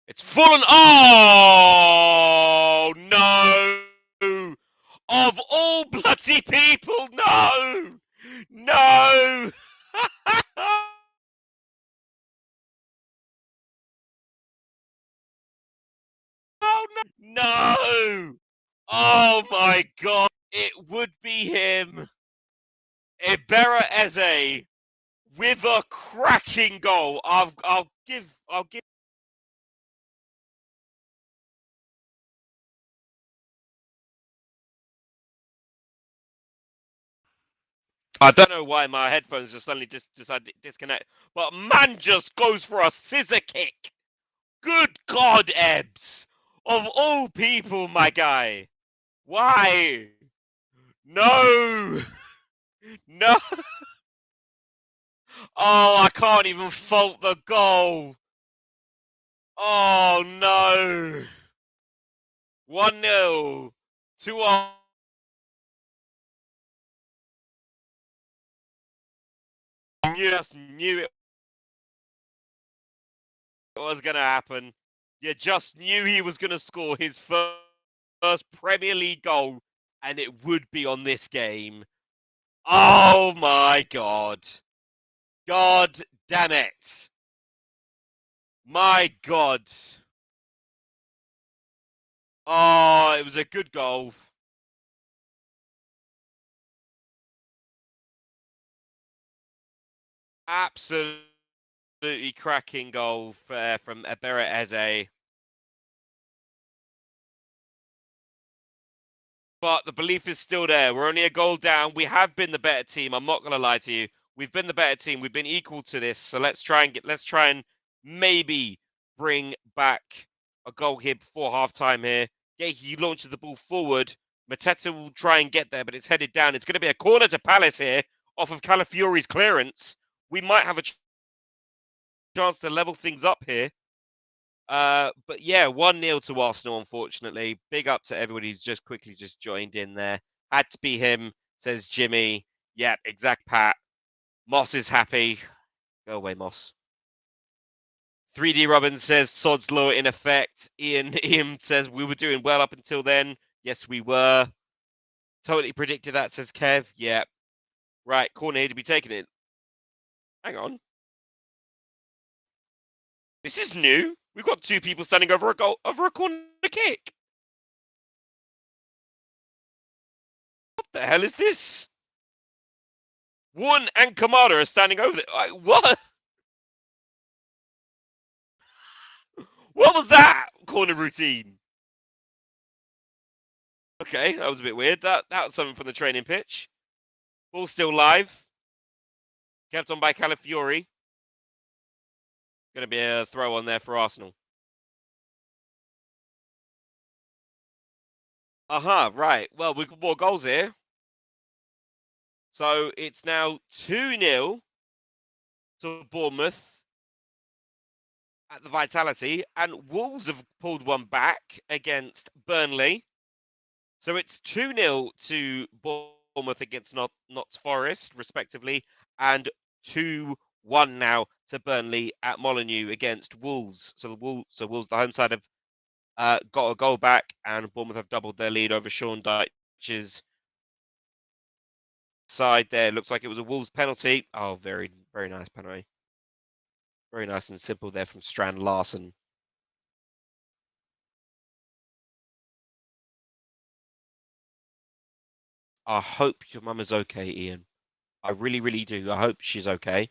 It's full and oh no! Of all bloody people, no! No! Oh no! No! Oh my god! It would be him, Ibera Eze, with a cracking goal. I'll give. I don't know why my headphones just suddenly decided to disconnect, but man just goes for a scissor kick. Good God, Ebbs! Of all people, my guy. Why? No! No! Oh, I can't even fault the goal. Oh no! 1-0 to Arsenal. You just knew it was going to happen. You just knew he was going to score his first Premier League goal, and it would be on this game. Oh my God. God damn it. My God. Oh, it was a good goal. Absolutely cracking goal from EMIRATES. But the belief is still there. We're only a goal down. We have been the better team. I'm not going to lie to you. We've been the better team. We've been equal to this. So let's try and maybe bring back a goal here before halftime here. He launches the ball forward. Mateta will try and get there, but it's headed down. It's going to be a corner to Palace here off of Calafiori's clearance. We might have a chance to level things up here. But yeah, 1-0 to Arsenal, unfortunately. Big up to everybody who's just quickly just joined in there. Had to be him, says Jimmy. Yep, exact Pat. Moss is happy. Go away, Moss. 3D Robin says Sod's Law in effect. Ian says we were doing well up until then. Yes, we were. Totally predicted that, says Kev. Yep. Right, corner here to be taking it. Hang on. This is new. We've got two people standing over a corner kick. What the hell is this? One and Kamada are standing over there. What? What was that corner routine? Okay, that was a bit weird. That was something from the training pitch. Ball still live. Kept on by Calafiori. Going to be a throw on there for Arsenal. Right. Well, we've got more goals here. So it's now 2-0 to Bournemouth at the Vitality. And Wolves have pulled one back against Burnley. So it's 2-0 to Bournemouth against Notts Forest, respectively, and 2-1 now to Burnley at Molineux against Wolves. So Wolves, the home side, have got a goal back, and Bournemouth have doubled their lead over Sean Dyche's side there. Looks like it was a Wolves penalty. Oh, very, very nice penalty. Very nice and simple there from Strand Larson. I hope your mum is okay, Ian. I really, really do. I hope she's okay.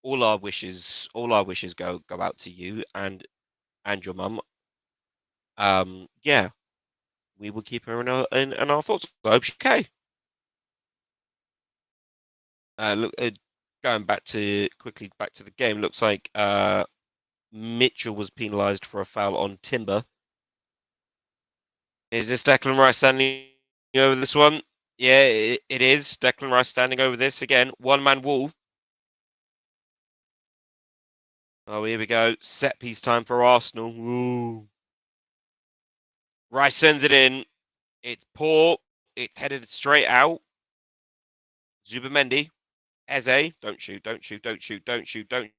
All our wishes go out to you and your mum. Yeah, we will keep her in our thoughts. I hope she's okay. Look, going back to the game. Looks like Mitchell was penalised for a foul on Timber. Is this Declan Rice standing over this one? Yeah, it is. Declan Rice standing over this again. One man wall. Oh, here we go. Set piece time for Arsenal. Ooh. Rice sends it in. It's poor. It's headed straight out. Zubamendi. Eze. Don't shoot, don't shoot, don't shoot, don't shoot, don't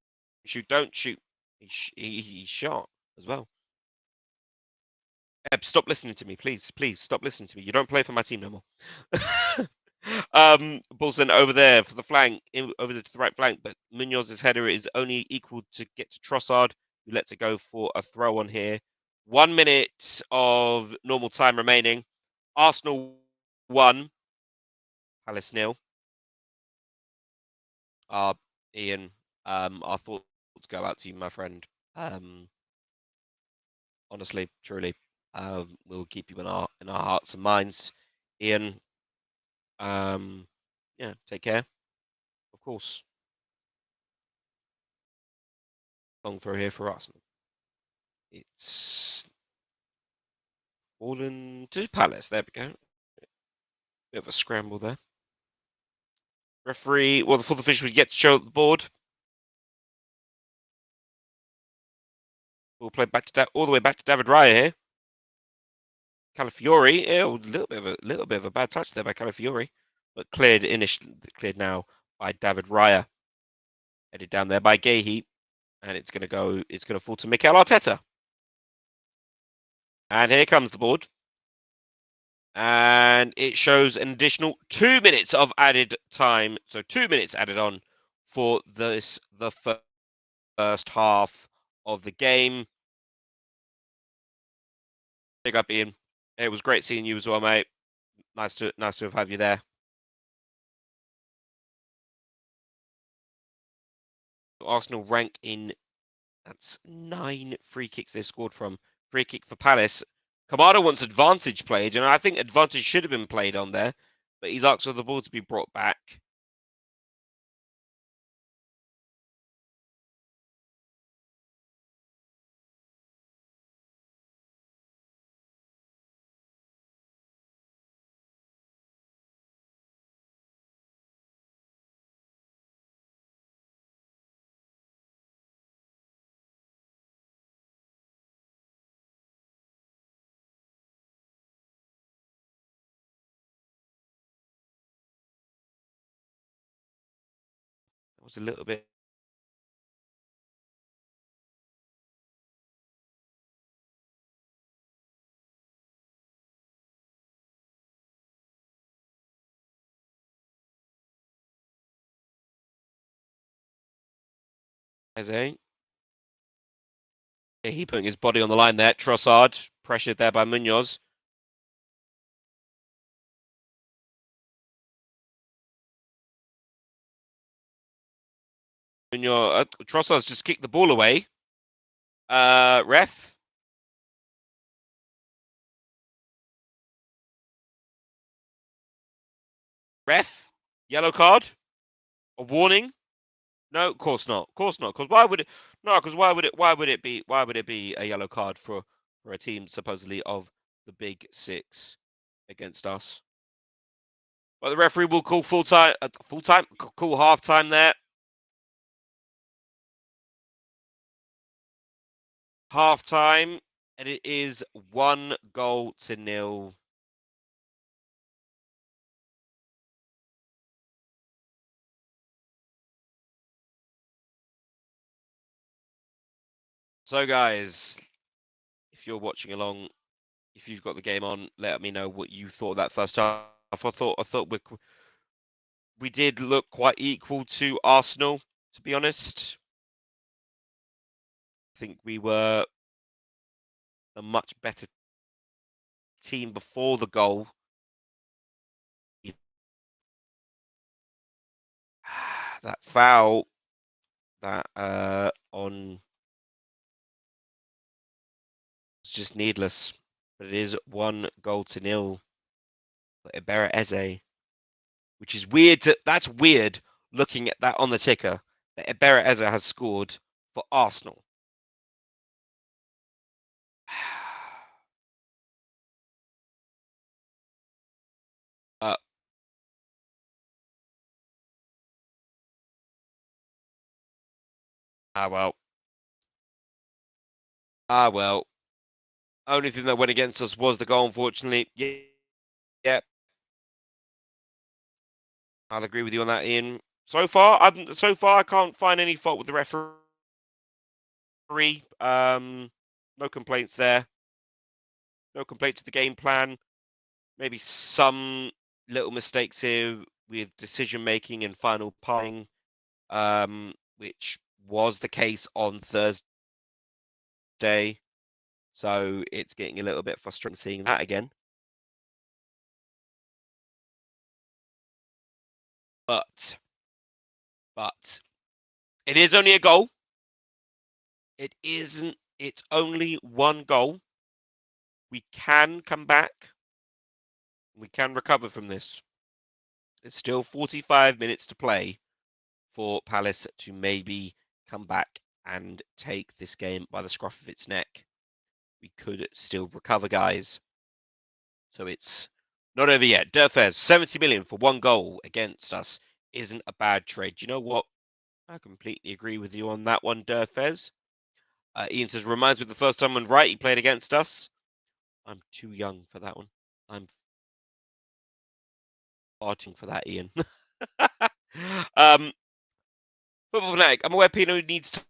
shoot, don't shoot. He shot as well. Eb, stop listening to me, please. Please stop listening to me. You don't play for my team no more. Ball sent over there for the flank, over to the right flank, but Munoz's header is only equal to get to Trossard, who lets it go for a throw on here. 1 minute of normal time remaining. Arsenal 1, Palace 0. Ian, our thoughts go out to you, my friend. Honestly, truly, we'll keep you in our hearts and minds. Ian, yeah, take care. Of course. Long throw here for Arsenal. It's fallen to Palace. There we go. Bit of a scramble there. Referee, well, the full official would get to show the board. We'll play back to all the way back to David Raya here. Calafiori, a little bit of a bad touch there by Calafiori, but cleared now by David Raya. Headed down there by Gahey, and it's gonna fall to Mikel Arteta. And here comes the board. And it shows an additional 2 minutes of added time. So 2 minutes added on for the first half of the game. Big up, Ian. It was great seeing you as well, mate. Nice to have you there. Arsenal rank in, that's 9 free kicks they've scored from. Free kick for Palace. Kamada wants advantage played, and I think advantage should have been played on there, but he's asked for the ball to be brought back. That was a little bit. He putting his body on the line there. Trossard pressured there by Munoz. Trossard's just kicked the ball away. Ref. Yellow card. A warning. No, of course not. Of course not. Because why would it? No, because why would it? Why would it be? Why would it be a yellow card for a team supposedly of the Big Six against us? But the referee will call full time. Call half time there. Half time, and it is 1-0. So, guys, if you're watching along, if you've got the game on, let me know what you thought of that first half. I thought we did look quite equal to Arsenal, to be honest. I think we were a much better team before the goal. That foul that on it's just needless. But it is 1-0 for EMIRATES, which is weird. That's weird looking at that on the ticker that EMIRATES has scored for Arsenal. Well. Well. Only thing that went against us was the goal, unfortunately. Yeah. I'll agree with you on that, Ian. So far, I can't find any fault with the referee. No complaints there. No complaints to the game plan. Maybe some little mistakes here with decision making and final passing, which was the case on Thursday. So it's getting a little bit frustrating seeing that again. But it is only a goal. It isn't. It's only 1 goal. We can come back. We can recover from this. It's still 45 minutes to play for Palace to maybe come back and take this game by the scruff of its neck. We could still recover, guys. So it's not over yet. Durfez, 70 million for 1 goal against us isn't a bad trade. Do you know what? I completely agree with you on that one, Durfez. Ian says, reminds me of the first time when Wrighty played against us. I'm too young for that one. I'm farting for that, Ian. Football Fanatic, I'm aware Pino needs to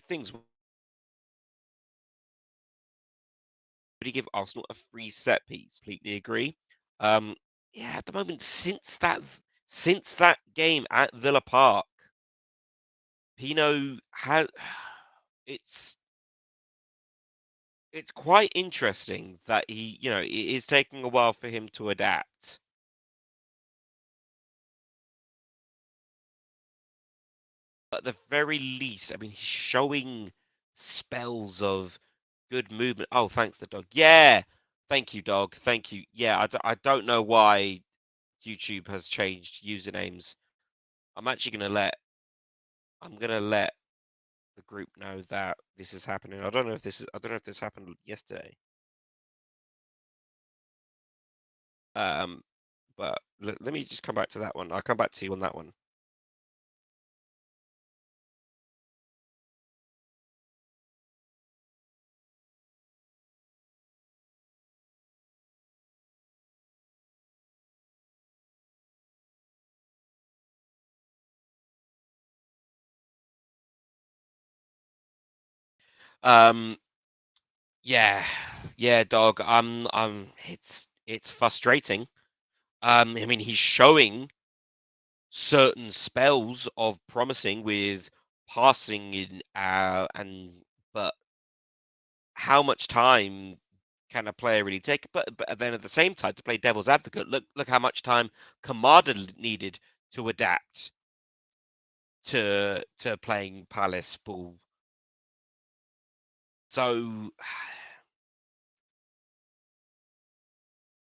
things. Would he give Arsenal a free set piece? Completely agree. Yeah, at the moment, since that game at Villa Park, Pino has it's it's quite interesting that it is taking a while for him to adapt. But at the very least, I mean, he's showing spells of good movement. Oh, thanks, the dog. Yeah, thank you, dog. Thank you. Yeah, I don't know why YouTube has changed usernames. I'm actually I'm gonna let the group know that this is happening. I don't know if this happened yesterday. Um, but let me just come back to that one. I'll come back to you on that one. Um, yeah, yeah, dog. It's frustrating. I mean, he's showing certain spells of promising with passing but how much time can a player really take? But then at the same time, to play devil's advocate, look how much time Kamada needed to adapt to playing Palace ball. So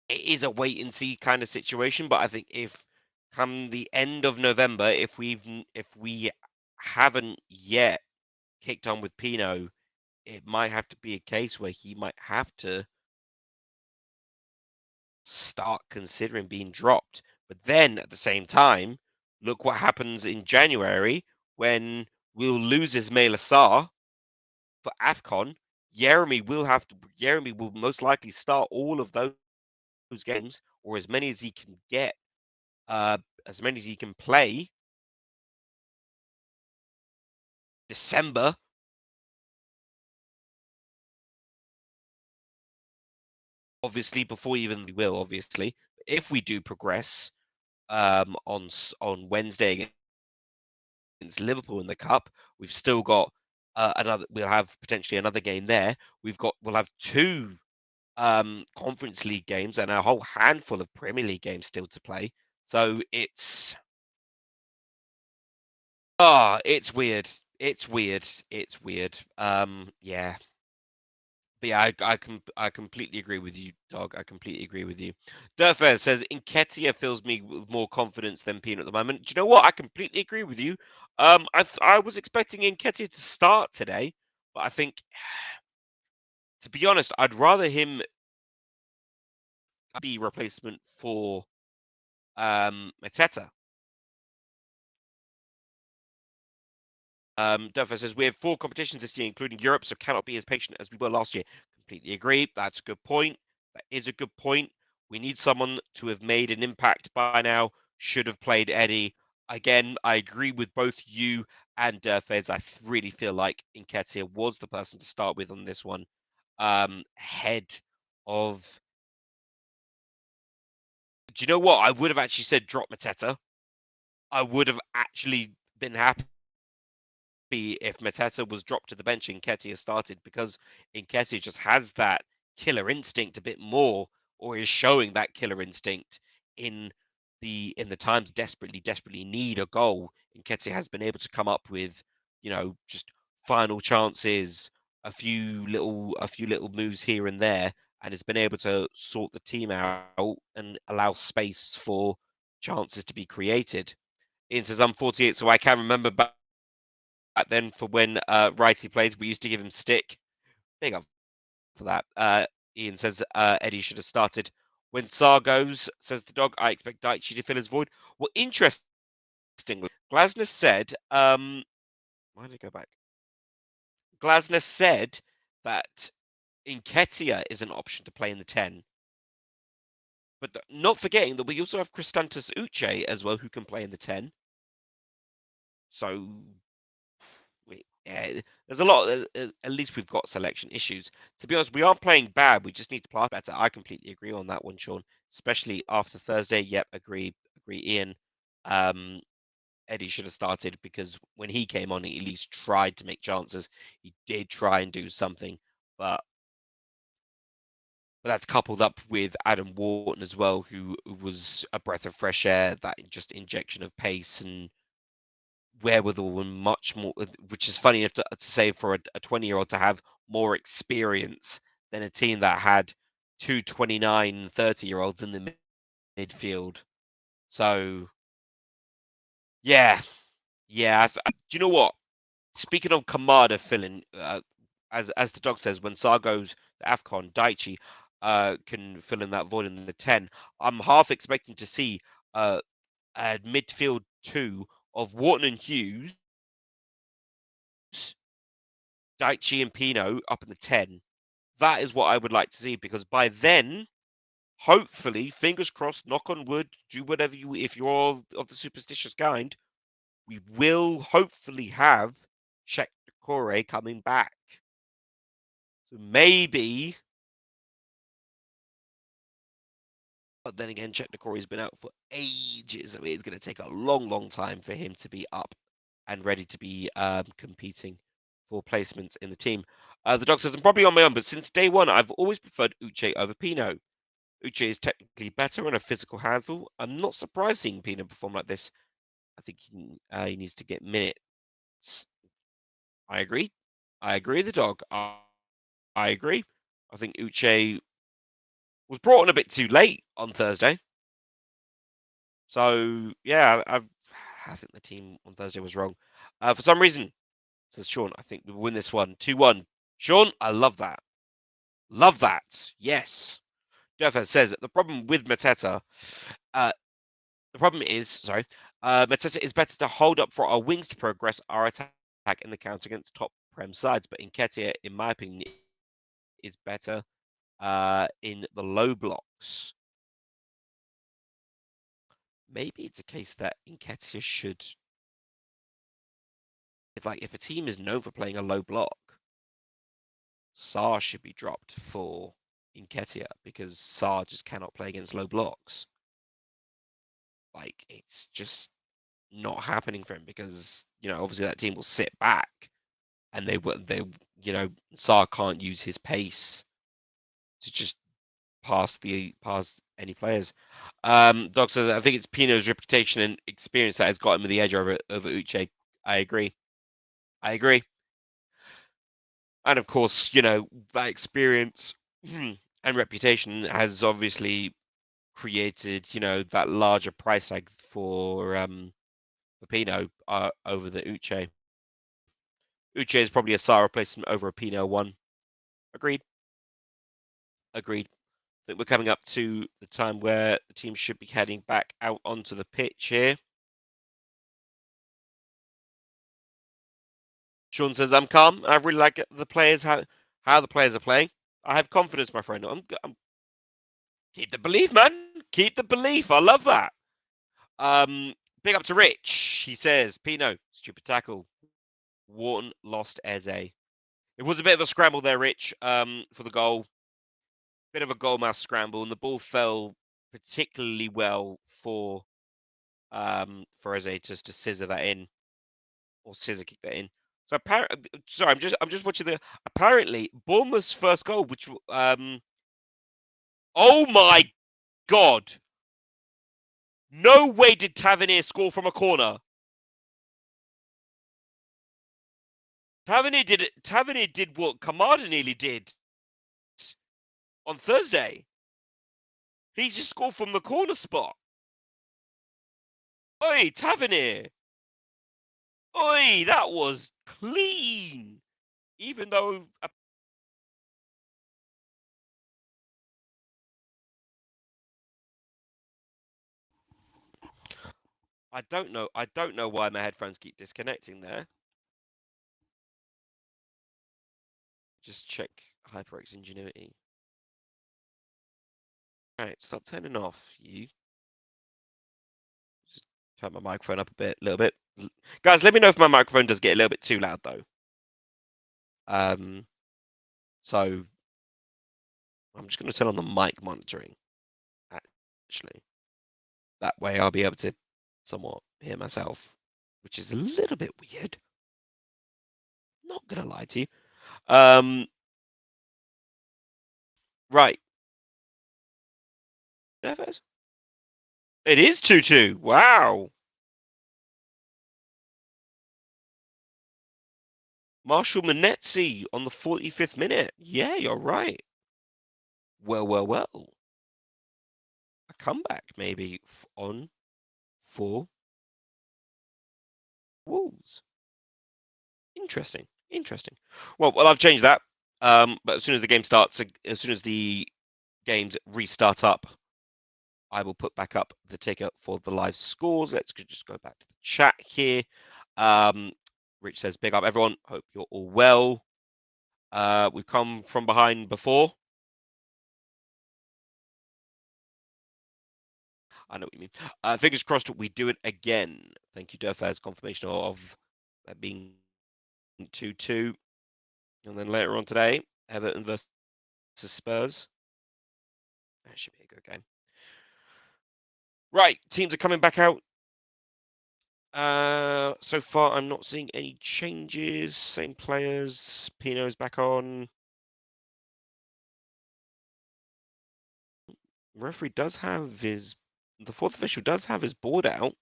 it is a wait and see kind of situation. But I think if come the end of November, if we haven't yet kicked on with Pino, it might have to be a case where he might have to start considering being dropped. But then at the same time, look what happens in January when we'll lose Ismail Assar for AFCON. Jeremy will most likely start all of those games, or as many as he can get, as many as he can play. December, obviously, before even we will, obviously, if we do progress on Wednesday against Liverpool in the cup, we've still got another. We'll have potentially another game there. We'll have two Conference League games and a whole handful of Premier League games still to play. So it's weird. It's weird. It's weird. Yeah. But yeah, I completely agree with you, dog. I completely agree with you. Durfair says Nketiah fills me with more confidence than Pino at the moment. Do you know what? I completely agree with you. I was expecting Nketiah to start today, but I think, to be honest, I'd rather him be replacement for Mateta. Durfair says we have 4 competitions this year, including Europe, so cannot be as patient as we were last year. Completely agree. That's a good point. That is a good point. We need someone to have made an impact by now. Should have played Eddie. Again, I agree with both you and Feds. I really feel like Nketiah was the person to start with on this one. Head of. Do you know what? I would have actually said drop Mateta. I would have actually been happy if Mateta was dropped to the bench and Nketiah started, because Nketiah just has that killer instinct a bit more, or is showing that killer instinct in the times desperately need a goal. Nketiah has been able to come up with, just final chances, a few little moves here and there, and has been able to sort the team out and allow space for chances to be created. Ian says, I'm 48, so I can remember back then for when Righty played, we used to give him stick. Big up for that. Ian says Eddie should have started. When Sar goes, says the dog, I expect Daichi to fill his void. Well, interestingly, Glasner said Why did I go back? Glasner said that Nketiah is an option to play in the 10. But not forgetting that we also have Kristantas Uche as well, who can play in the 10. So, yeah, there's a lot. At least we've got selection issues. To be honest, we aren't playing bad. We just need to play better. I completely agree on that one, Sean. Especially after Thursday. Yep, agree, Ian. Um, Eddie should have started because when he came on, he at least tried to make chances. He did try and do something, but that's coupled up with Adam Wharton as well, who was a breath of fresh air, that just injection of pace and wherewithal and much more, which is funny to say for a 20-year-old to have more experience than a team that had two 29, 30-year-olds in the midfield. So, yeah, yeah. Do you know what? Speaking of Kamada filling, as the dog says, when Sar goes to AFCON, Daichi can fill in that void in the 10. I'm half expecting to see a midfield two of Wharton and Hughes, Daichi and Pino up in the 10. That is what I would like to see because by then, hopefully, fingers crossed, knock on wood, do whatever you, if you're of the superstitious kind, we will hopefully have Czech Decore coming back. So maybe, but then again, Czech Decore's been out for ages. I mean, it's going to take a long, long time for him to be up and ready to be competing for placements in the team. The dog says, I'm probably on my own, but since day one, I've always preferred Uche over Pino. Uche is technically better and a physical handful. I'm not surprised seeing Pino perform like this. I think he needs to get minutes. I agree. I agree, the dog. I agree. I think Uche was brought on a bit too late on Thursday. So, yeah, I think the team on Thursday was wrong. For some reason, says Sean, I think we win this one 2-1. Sean, I love that. Love that. Yes. Defez says the problem with Mateta, uh, the problem is, sorry, Mateta is better to hold up for our wings to progress our attack in the counter against top Prem sides. But Nketiah, in my opinion, is better in the low blocks. Maybe it's a case that Nketiah should, if a team is known for playing a low block, Saar should be dropped for Nketiah because Saar just cannot play against low blocks. Like it's just not happening for him because obviously that team will sit back and they Saar can't use his pace to just pass any players. Doc says I think it's Pino's reputation and experience that has got him the edge over Uche. I agree. I agree. And of course, that experience and reputation has obviously created, that larger price tag for Pino over the Uche. Uche is probably a Saar replacement over a Pino one. Agreed. Agreed. I think we're coming up to the time where the team should be heading back out onto the pitch here. Sean says, I'm calm. I really like the players, how the players are playing. I have confidence, my friend. Keep the belief, man. Keep the belief. I love that. Big up to Rich. He says, Pino, stupid tackle. Wharton lost Eze. It was a bit of a scramble there, Rich, for the goal. Bit of a goal mouth scramble, and the ball fell particularly well for Eze just to scissor that in or scissor kick that in. So apparently, sorry, I'm just watching the. Apparently, Bournemouth's first goal, which oh my god, no way did Tavernier score from a corner. Tavernier did it. Tavernier did what Kamada nearly did on Thursday. He just scored from the corner spot. Oi, Tavernier. Oi, that was clean. Even though I don't know why my headphones keep disconnecting there. Just check HyperX Ingenuity. Right, stop turning off, you. Just turn my microphone up a little bit. Guys, let me know if my microphone does get a little bit too loud though. So I'm just going to turn on the mic monitoring, actually. That way I'll be able to somewhat hear myself, which is a little bit weird. Not going to lie to you. Right. It is 2-2. Wow. Marshall Manetzi on the 45th minute. Yeah, you're right. Well. A comeback maybe on for Wolves. Interesting. Well, I've changed that. But as soon as the game starts, as soon as the games restart up, I will put back up the ticker for the live scores. Let's just go back to the chat here. Rich says, big up everyone. Hope you're all well. We've come from behind before. I know what you mean. Fingers crossed we do it again. Thank you, Durfaz. Confirmation of that being 2-2. And then later on today, Everton versus Spurs. That should be a good game. Right, teams are coming back out. So far, I'm not seeing any changes. Same players. Pino's back on. Referee does have his. The fourth official does have his board out.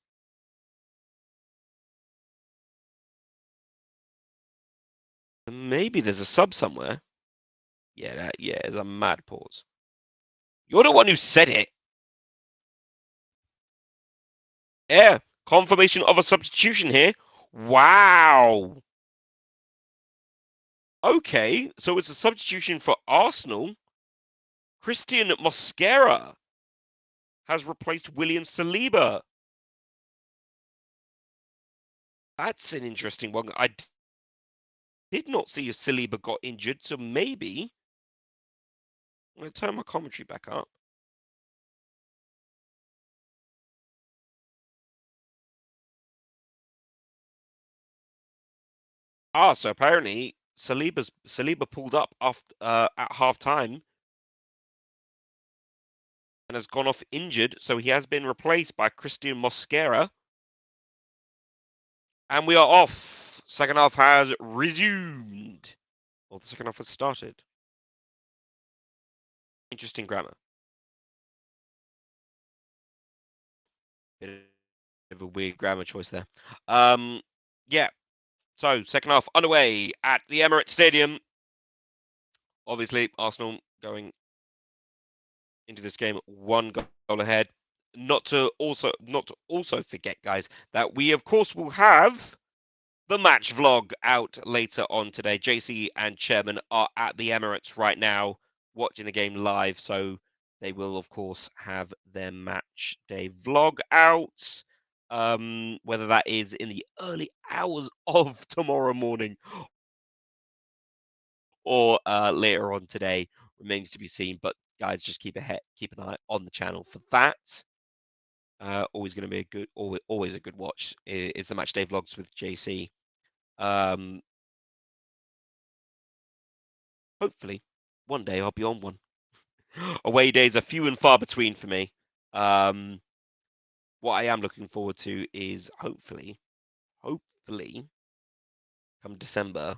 Maybe there's a sub somewhere. Yeah, there's a mad pause. You're the one who said it. Yeah, confirmation of a substitution here. Wow. Okay, so it's a substitution for Arsenal. Christian Mosquera has replaced William Saliba. That's an interesting one. I did not see if Saliba got injured, so maybe. I'm going to turn my commentary back up. So apparently Saliba pulled up after at half time and has gone off injured, so he has been replaced by Christian Mosquera. And we are off. Second half has resumed. Well, the second half has started. Interesting grammar. Bit of a weird grammar choice there. Yeah. So second half underway at the Emirates Stadium. Obviously, Arsenal going into this game 1 goal ahead. Not to also forget, guys, that we of course will have the match vlog out later on today. JC and Chairman are at the Emirates right now watching the game live, so they will of course have their match day vlog out. Whether that is in the early hours of tomorrow morning or later on today remains to be seen. But guys, just keep an eye on the channel for that. Always going to be a good, always a good watch is the match day vlogs with JC. Hopefully, one day I'll be on one. Away days are few and far between for me. What I am looking forward to is hopefully, come December,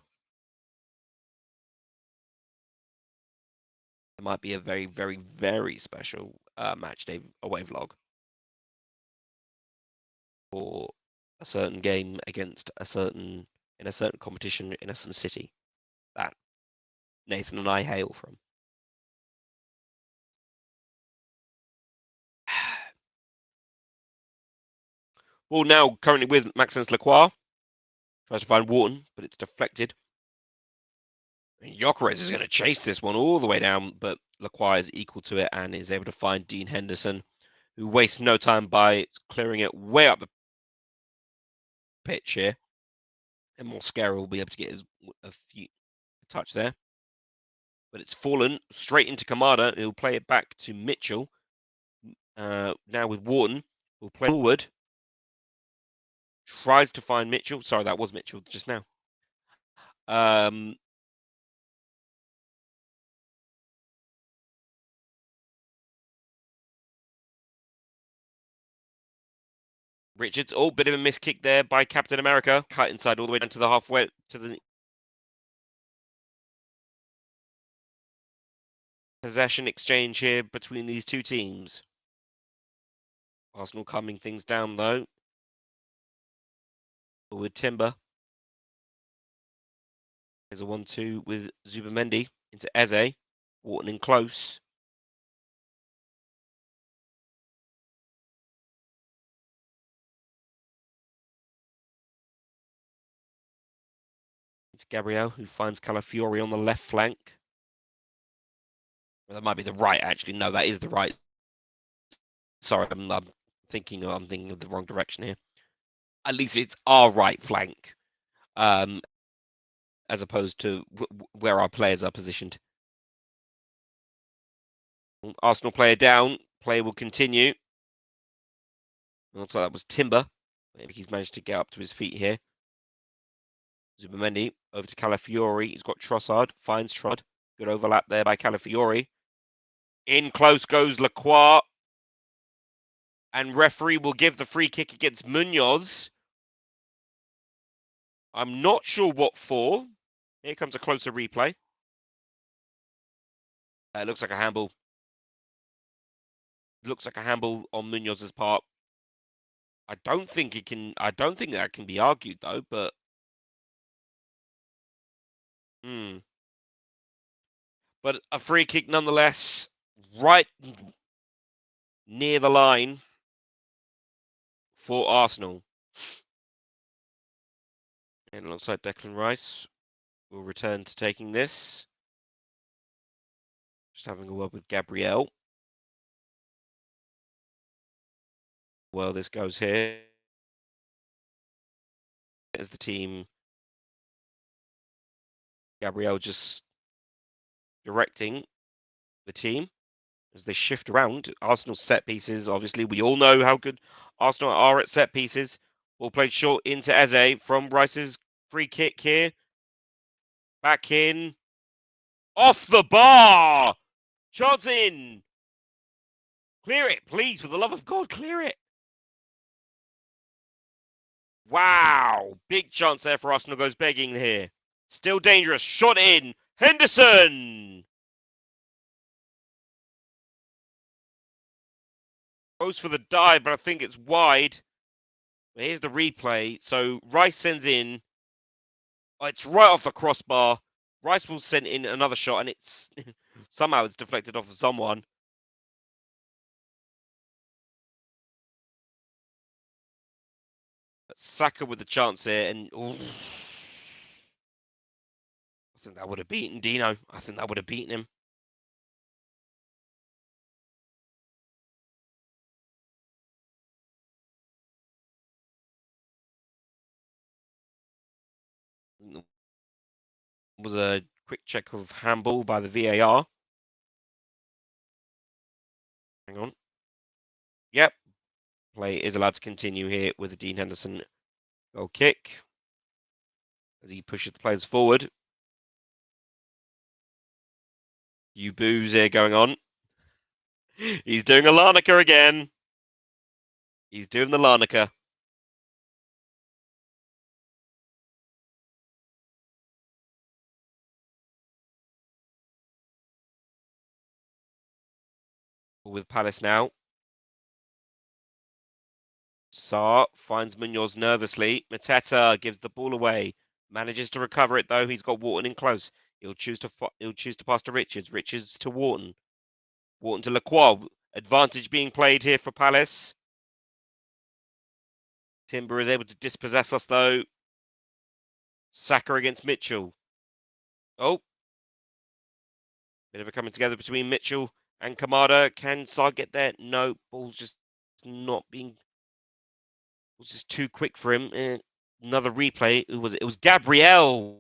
there might be a very, very, very special match day away vlog for a certain game against in a certain competition in a certain city that Nathan and I hail from. Well, now currently with Maxence Lacroix, tries to find Wharton, but it's deflected. Gyökeres is going to chase this one all the way down, but Lacroix is equal to it and is able to find Dean Henderson, who wastes no time by clearing it way up the pitch here. And Mosquera will be able to get a touch there. but it's fallen straight into Kamada. He'll play it back to Mitchell. Now with Wharton, who'll play forward. Tries to find Mitchell. Sorry, that was Mitchell just now. Richards. Oh, bit of a miss kick there by Captain America. Cut inside all the way down to the halfway to the possession exchange here between these two teams. Arsenal calming things down though. With Timber. There's a 1-2 with Zubamendi into Eze. Wharton in close. It's Gabriel who finds Calafiori on the left flank. Well, that might be the right, actually. No, that is the right. Sorry, I'm thinking of the wrong direction here. At least it's our right flank, as opposed to where our players are positioned. Arsenal player down. Play will continue. Looks like that was Timber. Maybe he's managed to get up to his feet here. Zubamendi over to Calafiori. He's got Trossard. Finds Trossard. Good overlap there by Calafiori. In close goes Lacroix. And referee will give the free kick against Munoz. I'm not sure what for. Here comes a closer replay. It looks like a handball. Looks like a handball on Munoz's part. I don't think that can be argued though, but But a free kick nonetheless, right near the line for Arsenal. And alongside Declan Rice will return to taking this. Just having a word with Gabriel. Well, this goes here. As the team, Gabriel just directing the team as they shift around. Arsenal set pieces, obviously, we all know how good Arsenal are at set pieces. Ball played short into Eze from Rice's free kick here. Back in. Off the bar! Chance in! Clear it, please, for the love of God, clear it! Wow! Big chance there for Arsenal, goes begging here. Still dangerous, shot in! Henderson! Goes for the dive, but I think it's wide. Here's the replay. So Rice sends in. Oh, it's right off the crossbar. Rice will send in another shot, and it's somehow it's deflected off of someone. But Saka with the chance here, and ooh, I think that would have beaten Dino. I think that would have beaten him. Was a quick check of handball by the VAR. Hang on. Yep. Play is allowed to continue here with the Dean Henderson goal kick as he pushes the players forward. You boos here going on. He's doing a Larnaca again. He's doing the Larnaca. With Palace now. Sarr finds Munoz nervously. Mateta gives the ball away. Manages to recover it though. He's got Wharton in close. He'll choose to pass to Richards. Richards to Wharton. Wharton to Lacroix. Advantage being played here for Palace. Timber is able to dispossess us though. Saka against Mitchell. Oh. Bit of a coming together between Mitchell and Kamada. Can Sarr get there? No. Ball's just not being. It was just too quick for him. Another replay. Who was it? It was Gabriel.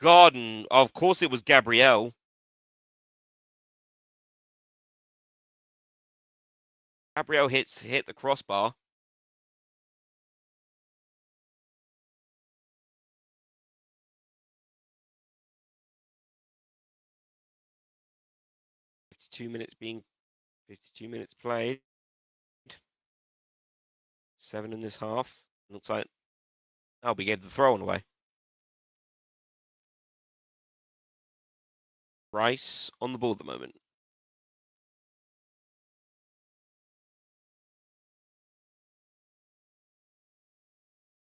Garden. Of course it was Gabriel. Gabriel hit the crossbar. It's 52 minutes played. 7 in this half. Looks like we gave the throw on away. Rice on the ball at the moment.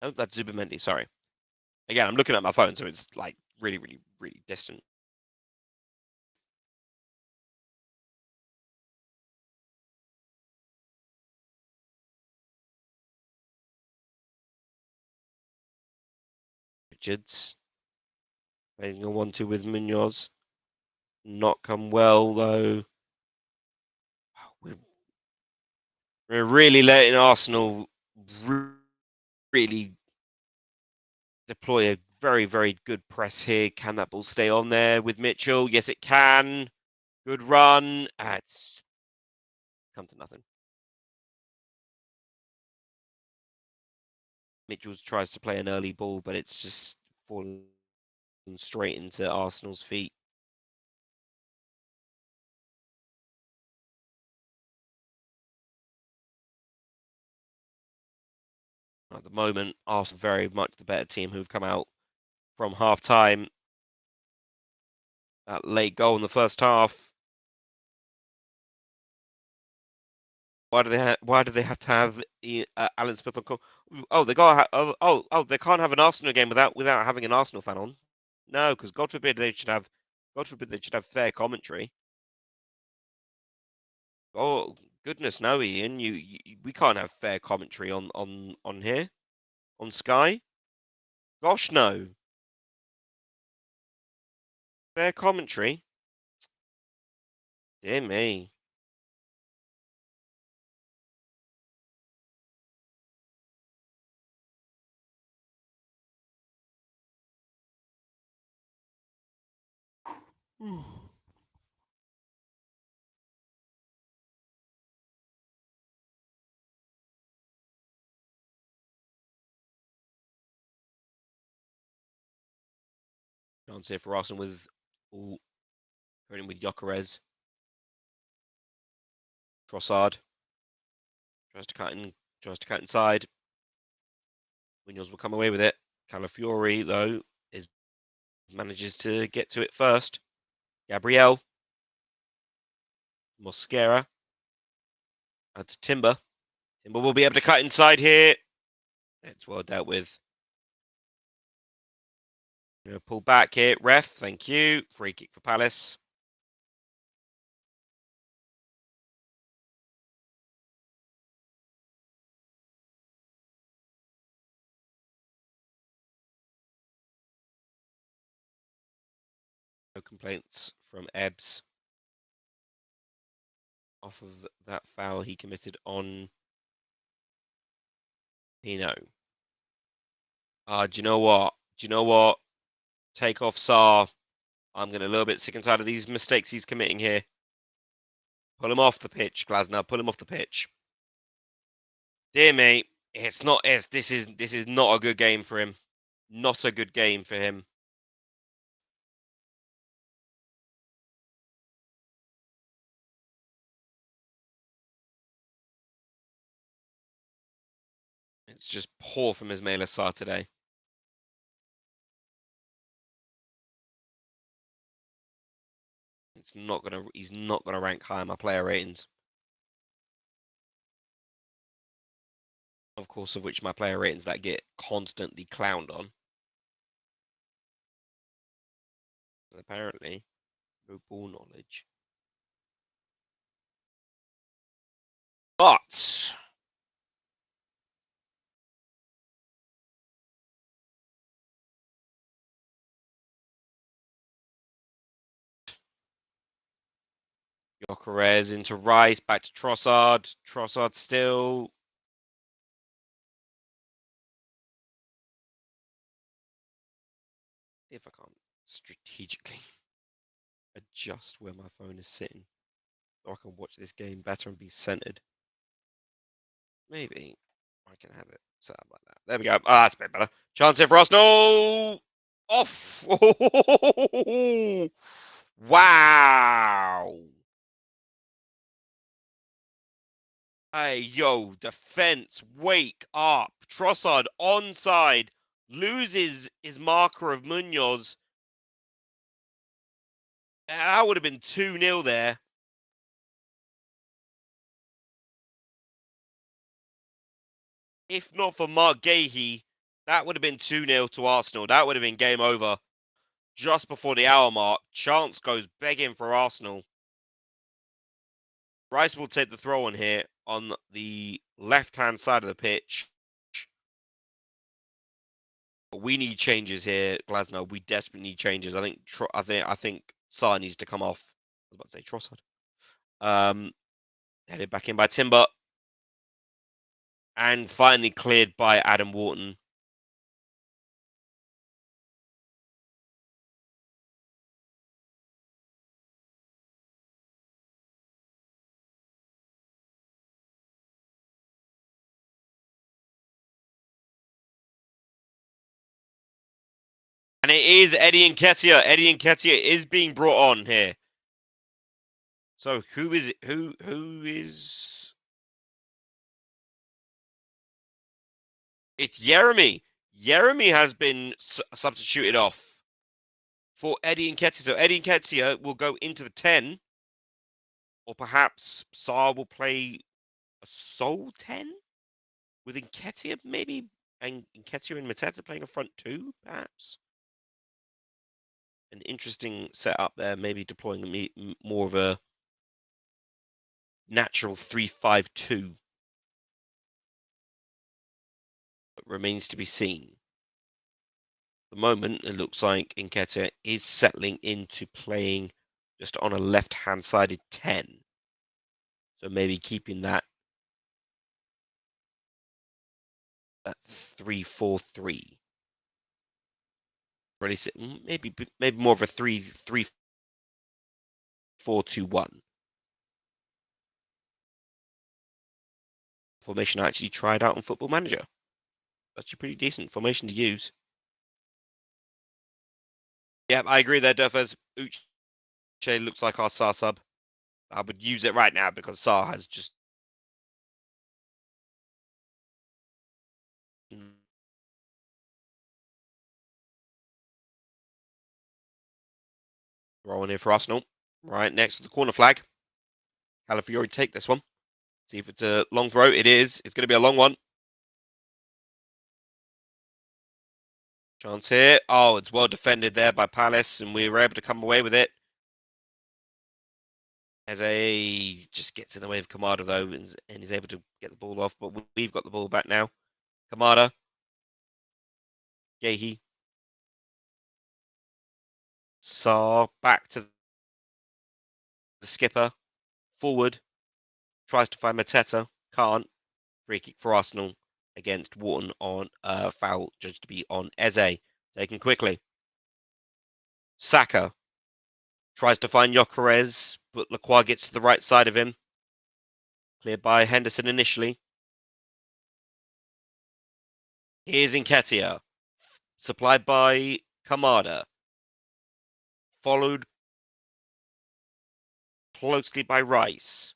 Oh, that's Zubamendi, sorry. Again, I'm looking at my phone, so it's like really, really, really distant. Richards playing a 1-2 with Munoz. Not come well though. We're really letting Arsenal really deploy a very, very good press here. Can that ball stay on there with Mitchell? Yes, it can. Good run. It's come to nothing. Mitchell tries to play an early ball, but it's just falling straight into Arsenal's feet. At the moment, Arsenal very much the better team who've come out from half time. That late goal in the first half. Why do they have to have Alan Smith on call? Oh, they got they can't have an Arsenal game without having an Arsenal fan on. No, because God forbid they should have fair commentary. Oh goodness, no, Ian, we can't have fair commentary on here on Sky. Gosh, no, fair commentary. Dear me. Chance here for Arsenal with going with Gyökeres. Trossard tries to cut inside. Munoz will come away with it. Calafiori, though, manages to get to it first. Gabriel. Mosquera. And to Timber. Timber will be able to cut inside here. It's well dealt with. Pull back here. Ref, thank you. Free kick for Palace. No complaints from Ebbs off of that foul he committed on Pino. Do you know what? Take off Saar. I'm getting a little bit sick and tired of these mistakes he's committing here. Pull him off the pitch, Glasner. Pull him off the pitch. Dear me, this is not a good game for him. Not a good game for him. It's just poor from Ismaila Sarr today. He's not gonna rank high on my player ratings. Of course, of which my player ratings that get constantly clowned on. Apparently, no ball knowledge. But Gyökeres into Rice, back to Trossard. Trossard still. See if I can't strategically adjust where my phone is sitting so I can watch this game better and be centered. Maybe I can have it set up like that. There we go. Ah, that's a bit better. Chance here for Arsenal. Off. Wow. Hey, yo, defense, wake up. Trossard onside, loses his marker of Munoz. That would have been 2-0 there. If not for Mark Gahey, that would have been 2-0 to Arsenal. That would have been game over just before the hour mark. Chance goes begging for Arsenal. Rice will take the throw on here on the left-hand side of the pitch. We need changes here, Glasgow. We desperately need changes. I think Sarr needs to come off. I was about to say Trossard. Headed back in by Timber. And finally cleared by Adam Wharton. And it is Eddie Nketiah. Eddie Nketiah is being brought on here. So who is it? Who is? It's Jeremy. Jeremy has been substituted off for Eddie Nketiah. So Eddie Nketiah will go into the 10. Or perhaps Sarr will play a sole 10 with Nketiah maybe, and Nketiah and Mateta playing a front 2, perhaps. An interesting setup there, maybe deploying more of a natural 3-5-2. But remains to be seen. At the moment, it looks like Nketiah is settling into playing just on a left-hand sided 10. So maybe keeping that 3-4-3. Really, maybe more of a 3-4-2-1. Formation I actually tried out on Football Manager. Actually pretty decent formation to use. Yeah, I agree there, Duffers. Uche looks like our Sarr sub. I would use it right now because Sarr has just rolling here for Arsenal. Right next to the corner flag. Calafiori take this one. See if it's a long throw. It is. It's going to be a long one. Chance here. Oh, it's well defended there by Palace, and we were able to come away with it. Eze just gets in the way of Kamada, though, and is able to get the ball off. But we've got the ball back now. Kamada. Gahey. Sarr back to the skipper. Forward. Tries to find Mateta. Can't. Free kick for Arsenal against Wharton on foul judged to be on Eze. Taken quickly. Saka tries to find Gyökeres, but Lacroix gets to the right side of him. Cleared by Henderson initially. Here's Nketiah. Supplied by Kamada. Followed closely by Rice.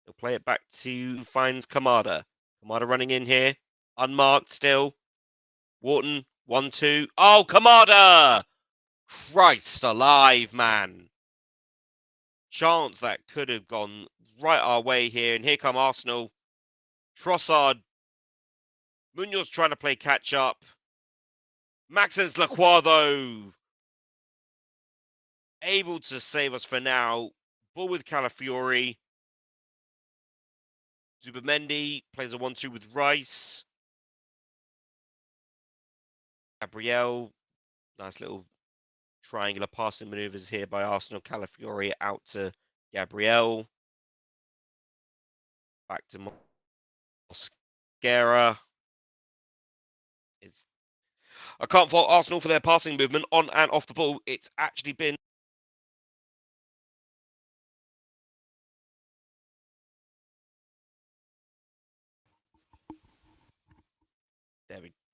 He'll play it back to finds Kamada. Kamada running in here. Unmarked still. Wharton, 1-2. Oh, Kamada! Christ alive, man. Chance that could have gone right our way here. And here come Arsenal. Trossard. Munoz trying to play catch up. Maxence Lacroix, though, able to save us for now. Ball with Calafiori. Zubamendi plays a 1-2 with Rice. Gabriel. Nice little triangular passing maneuvers here by Arsenal. Calafiori out to Gabriel. Back to Mosquera. I can't fault Arsenal for their passing movement on and off the ball. It's actually been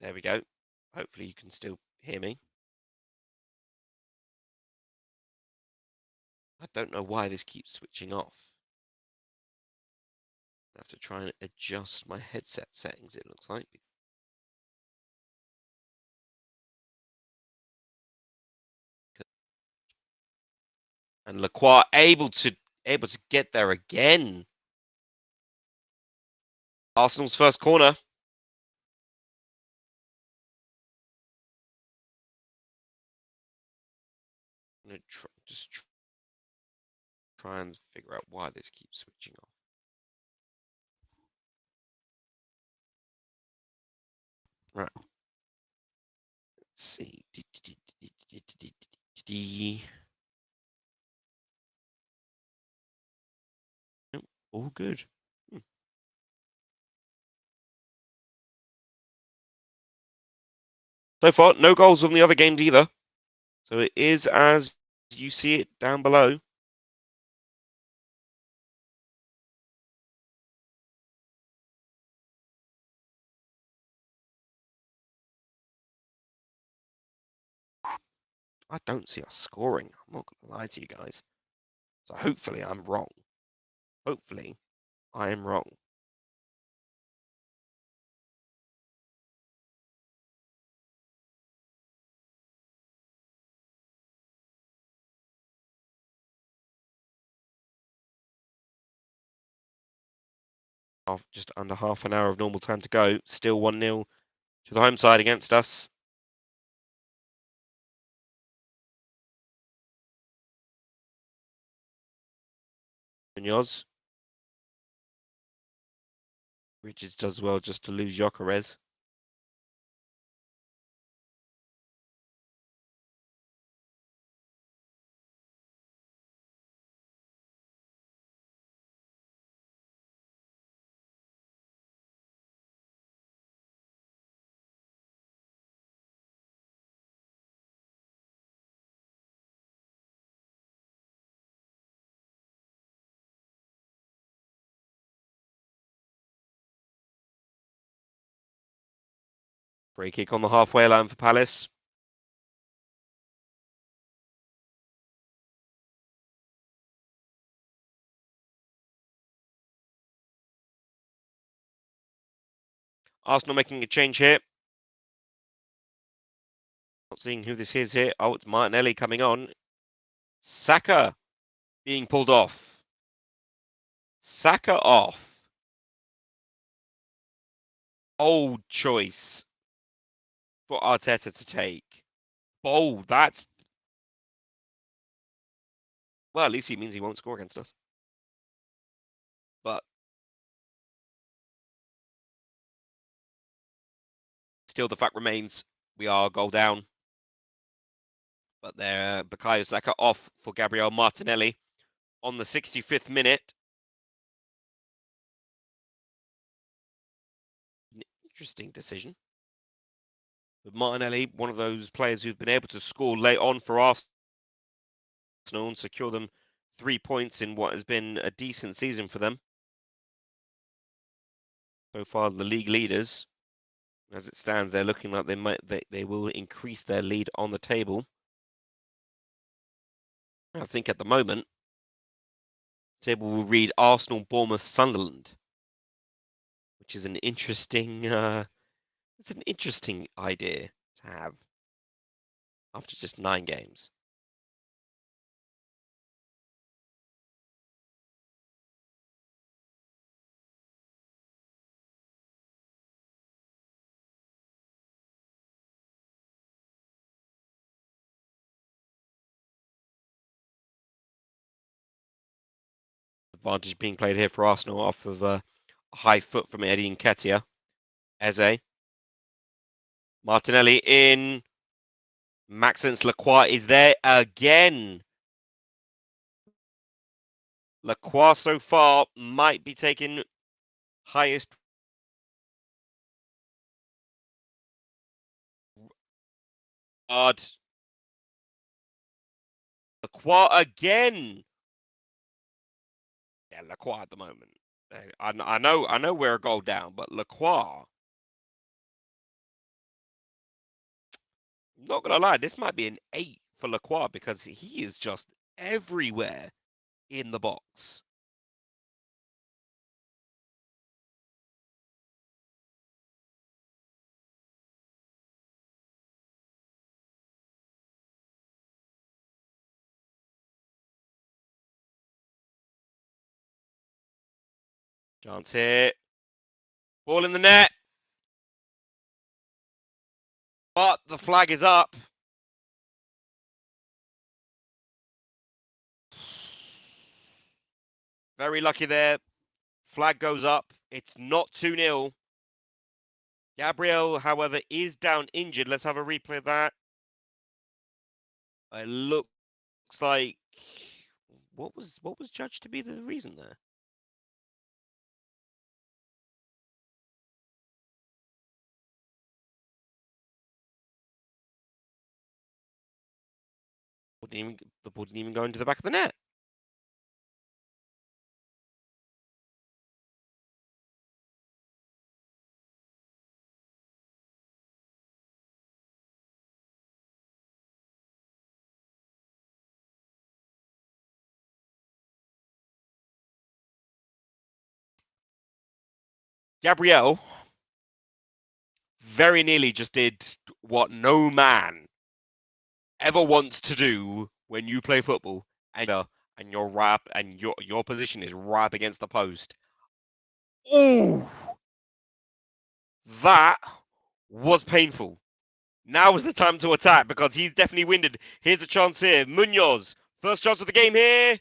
There we go. Hopefully you can still hear me. I don't know why this keeps switching off. I have to try and adjust my headset settings, it looks like. And Lacroix able to get there again. Arsenal's first corner. I'm gonna try and figure out why this keeps switching off. Right. Let's see. Nope, all good. So far, no goals on the other games either. So it is as you see it down below. I don't see us scoring. I'm not going to lie to you guys. So hopefully I'm wrong. Hopefully I am wrong. Just under half an hour of normal time to go. Still 1-0 to the home side against us. Munoz. Richards does well just to lose Gyökeres. Free kick on the halfway line for Palace. Arsenal making a change here. Not seeing who this is here. Oh, it's Martinelli coming on. Saka being pulled off. Saka off. Old choice for Arteta to take. Bold. That's... Well, at least he means he won't score against us. But still, the fact remains we are a goal down. But there, Bukayo Saka off for Gabriel Martinelli on the 65th minute. Interesting decision. But Martinelli, one of those players who've been able to score late on for Arsenal and secure them 3 points in what has been a decent season for them. So far, the league leaders, as it stands, they're looking like they will increase their lead on the table. I think at the moment, the table will read Arsenal, Bournemouth, Sunderland, which is an interesting. It's an interesting idea to have after just 9 games. Advantage being played here for Arsenal off of a high foot from Eddie Nketiah. Eze. Martinelli in. Maxence Lacroix is there again. Lacroix so far might be taking highest. Lacroix again. Yeah, Lacroix at the moment. I know we're a goal down, but Lacroix Not gonna lie, this might be an 8 for Lacroix because he is just everywhere in the box. Chance here. Ball in the net. But the flag is up. Very lucky there. Flag goes up. It's not 2-0. Gabriel, however, is down injured. Let's have a replay of that. It looks like what was judged to be the reason there? The ball didn't even go into the back of the net. Gabriel very nearly just did what no man ever wants to do when you play football and you're right and your position is right up against the post. Ooh, that was painful. Now is the time to attack because he's definitely winded. Here's a chance here. Munoz, first chance of the game here.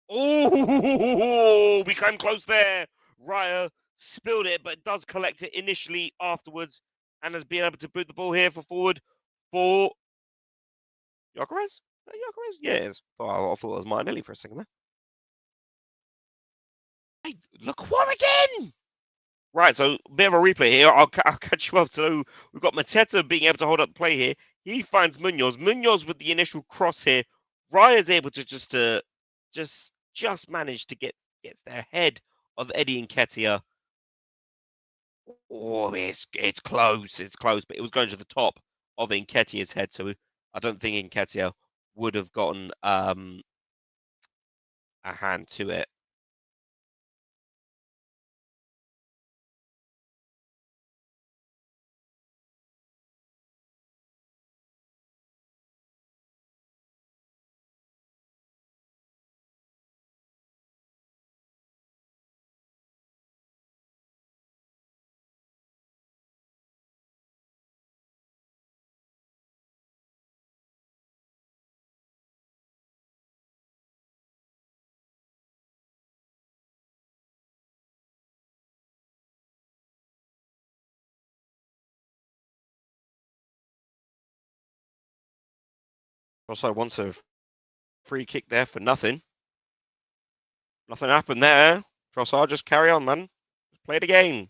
Oh, we came close there. Raya spilled it, but does collect it initially afterwards and has been able to boot the ball here for forward for Gyökeres. Gyökeres? Yeah, it is. I thought it was Martinelli for a second there. Hey, look, what again? Right, so a bit of a replay here. I'll catch you up. So we've got Mateta being able to hold up the play here. He finds Munoz. Munoz with the initial cross here. Raya's able to just manage to get ahead of Eddie Nketiah. Oh, it's close. It's close, but it was going to the top of Nketiah's head. So I don't think Nketiah would have gotten a hand to it. Also wants a free kick there for nothing. Nothing happened there. Trossard, just carry on, man. Just play the game.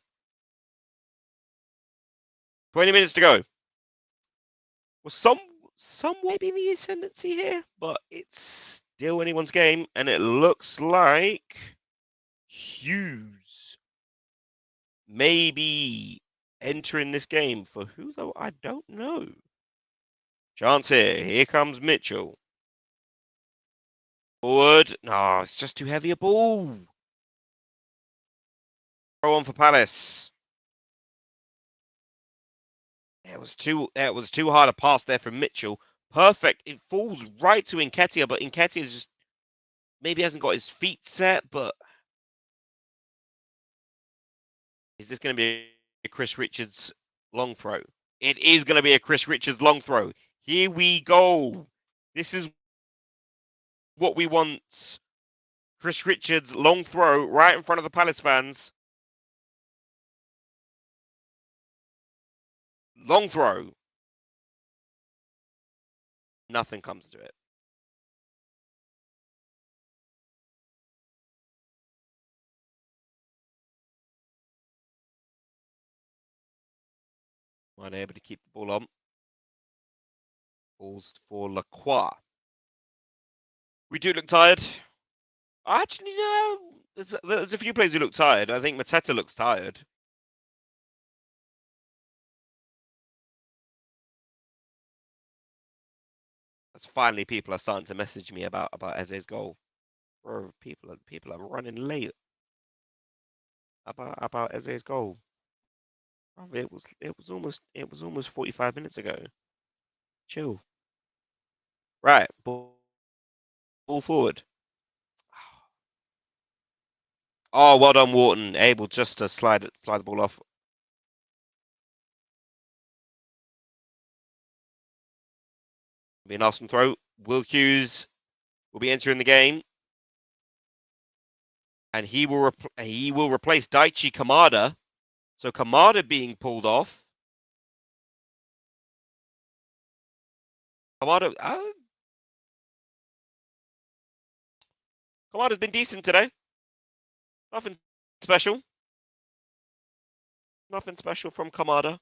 20 minutes to go. Well, some maybe the ascendancy here, but it's still anyone's game, and it looks like Hughes maybe entering this game for who though? I don't know. Chance here. Here comes Mitchell. Forward. No, it's just too heavy a ball. Throw on for Palace. It was too hard a pass there from Mitchell. Perfect. It falls right to Nketiah, but Nketiah just maybe hasn't got his feet set. But is this going to be a Chris Richards long throw? It is going to be a Chris Richards long throw. Here we go. This is what we want. Chris Richards long throw right in front of the Palace fans. Long throw. Nothing comes to it. Unable to keep the ball on. Balls for Lacroix. We do look tired. Actually, no. There's a few players who look tired. I think Mateta looks tired. As finally people are starting to message me about Eze's goal. Bro, people are running late about Eze's goal. Bro, it was almost 45 minutes ago. Chill. Right, ball forward. Oh, well done, Wharton. Able just to slide the ball off. Be an Arsenal throw. Will Hughes will be entering the game, and he will replace Daichi Kamada. So Kamada being pulled off. Kamada's been decent today. Nothing special. Nothing special from Kamada,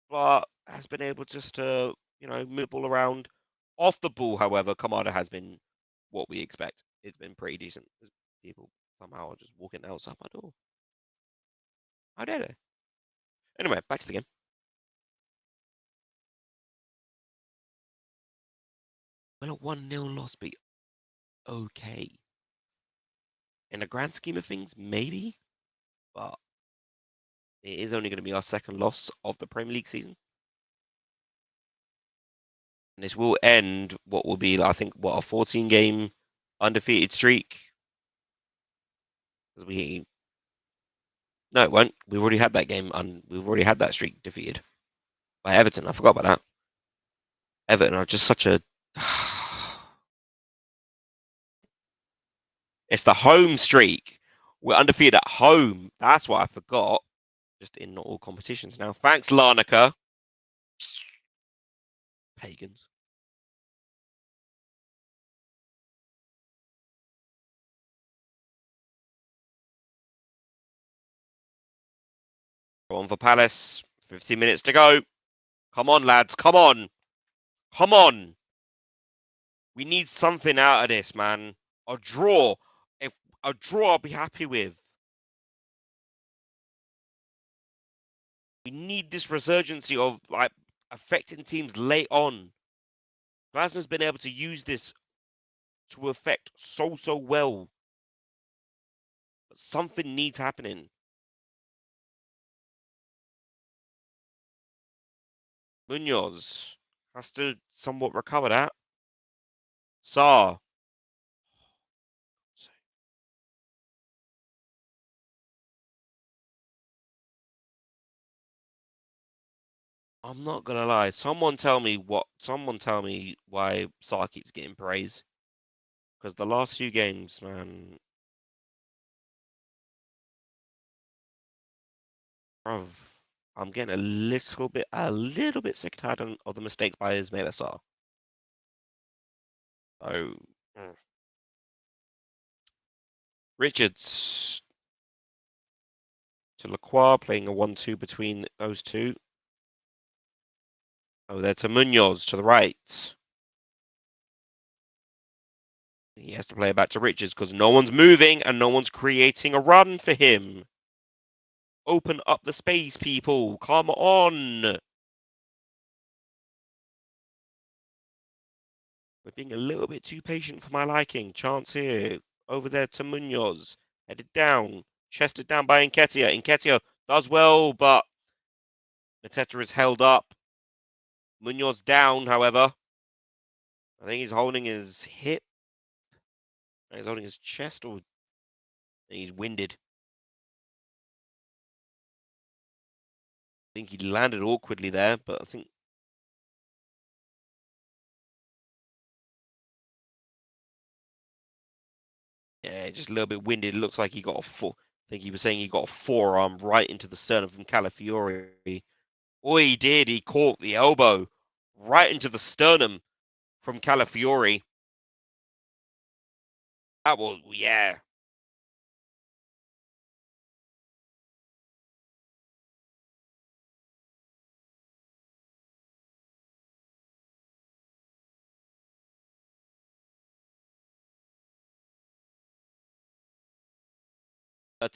but has been able just to, move the ball around. Off the ball, however, Kamada has been what we expect. It's been pretty decent. People somehow are just walking outside my door. How dare they? Anyway, back to the game. Well, a 1-0 loss, but okay. In the grand scheme of things, maybe, but it is only going to be our second loss of the Premier League season. And this will end what will be, I think, a 14-game undefeated streak. Because no, it won't. We've already had that game, and we've already had that streak defeated by Everton. I forgot about that. Everton are just such a. It's the home streak. We're undefeated at home. That's what I forgot. Just in not all competitions now. Thanks, Larnaca. Pagans. Go on for Palace. 15 minutes to go. Come on, lads. Come on. Come on. We need something out of this, man. A draw. If a draw, I'll be happy with. We need this resurgency of affecting teams late on. Glasnow's been able to use this to affect so well. But something needs happening. Munoz has to somewhat recover that. Saar. I'm not gonna lie. Someone tell me why Saar keeps getting praise. Because the last few games, man, bruv, I'm getting a little bit sick and tired of the mistakes by Ismaila Saar. Oh, Richards to Lacroix, playing a 1-2 between those two. Oh, there to Munoz to the right. He has to play it back to Richards because no one's moving and no one's creating a run for him. Open up the space, people. Come on. We're being a little bit too patient for my liking. Chance here. Over there to Munoz. Headed down. Chested down by Nketiah. Nketiah does well, but Mateta is held up. Munoz down, however. I think he's holding his hip. He's holding his chest, or he's winded. I think he landed awkwardly there, but I think. Yeah, just a little bit winded. It looks like he got I think he was saying he got a forearm right into the sternum from Calafiori. Oh, he did. He caught the elbow right into the sternum from Calafiori. That was, yeah.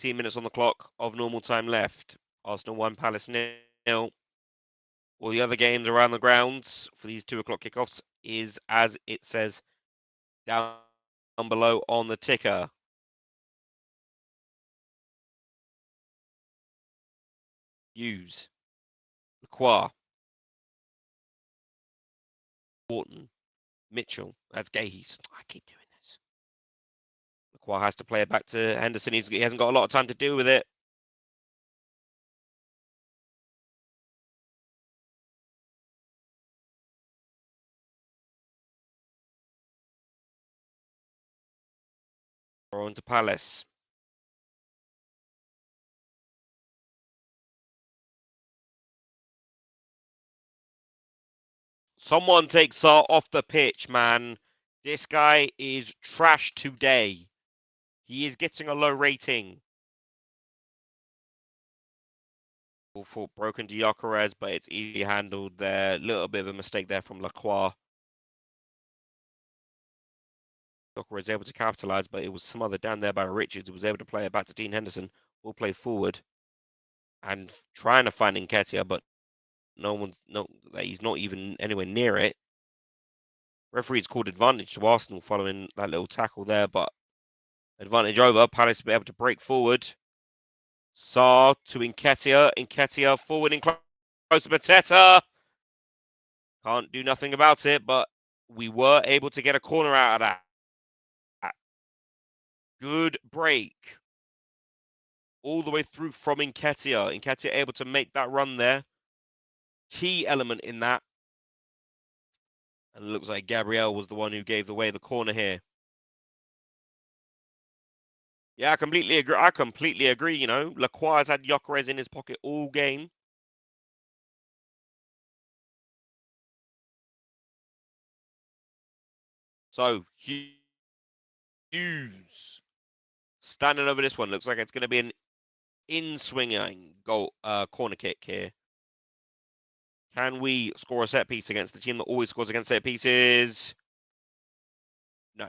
Minutes on the clock of normal time left. Arsenal 1, Palace 0. All the other games around the grounds for these 2 o'clock kickoffs is as it says down below on the ticker. Hughes, Lacroix, Wharton, Mitchell. That's Gahey's. I keep doing this. Lacroix has to play it back to Henderson. He hasn't got a lot of time to deal with it. On to Palace. Someone take Sarr off the pitch, man. This guy is trash today. He is getting a low rating. For broken to Gyökeres, but it's easily handled there. Little bit of a mistake there from Lacroix. Gyökeres able to capitalise, but it was smothered down there by Richards, who was able to play it back to Dean Henderson. Will play forward and trying to find Nketiah, but he's not even anywhere near it. Referee's called advantage to Arsenal following that little tackle there, but advantage over. Palace will be able to break forward. Sarr to Nketiah. Nketiah forward in close to Mateta. Can't do nothing about it, but we were able to get a corner out of that. Good break. All the way through from Nketiah. Nketiah able to make that run there. Key element in that. And it looks like Gabriel was the one who gave away the corner here. Yeah, I completely agree. I completely agree. You know, Lacroix has had Gyökeres in his pocket all game. So Hughes standing over this one. Looks like it's going to be an in-swinging goal, corner kick here. Can we score a set piece against the team that always scores against set pieces? No.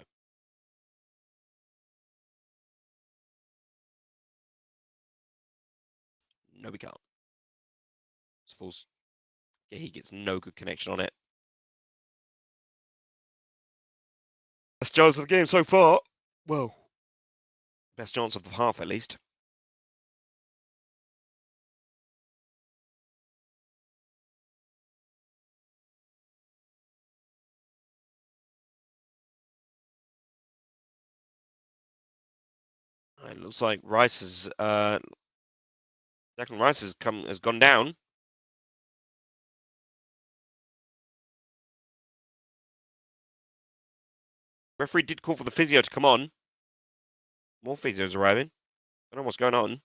No, we can't. It's false. Yeah, he gets no good connection on it. Best chance of the game so far. Well, best chance of the half at least. It looks like Declan Rice has gone down. Referee did call for the physio to come on. More physios arriving. I don't know what's going on.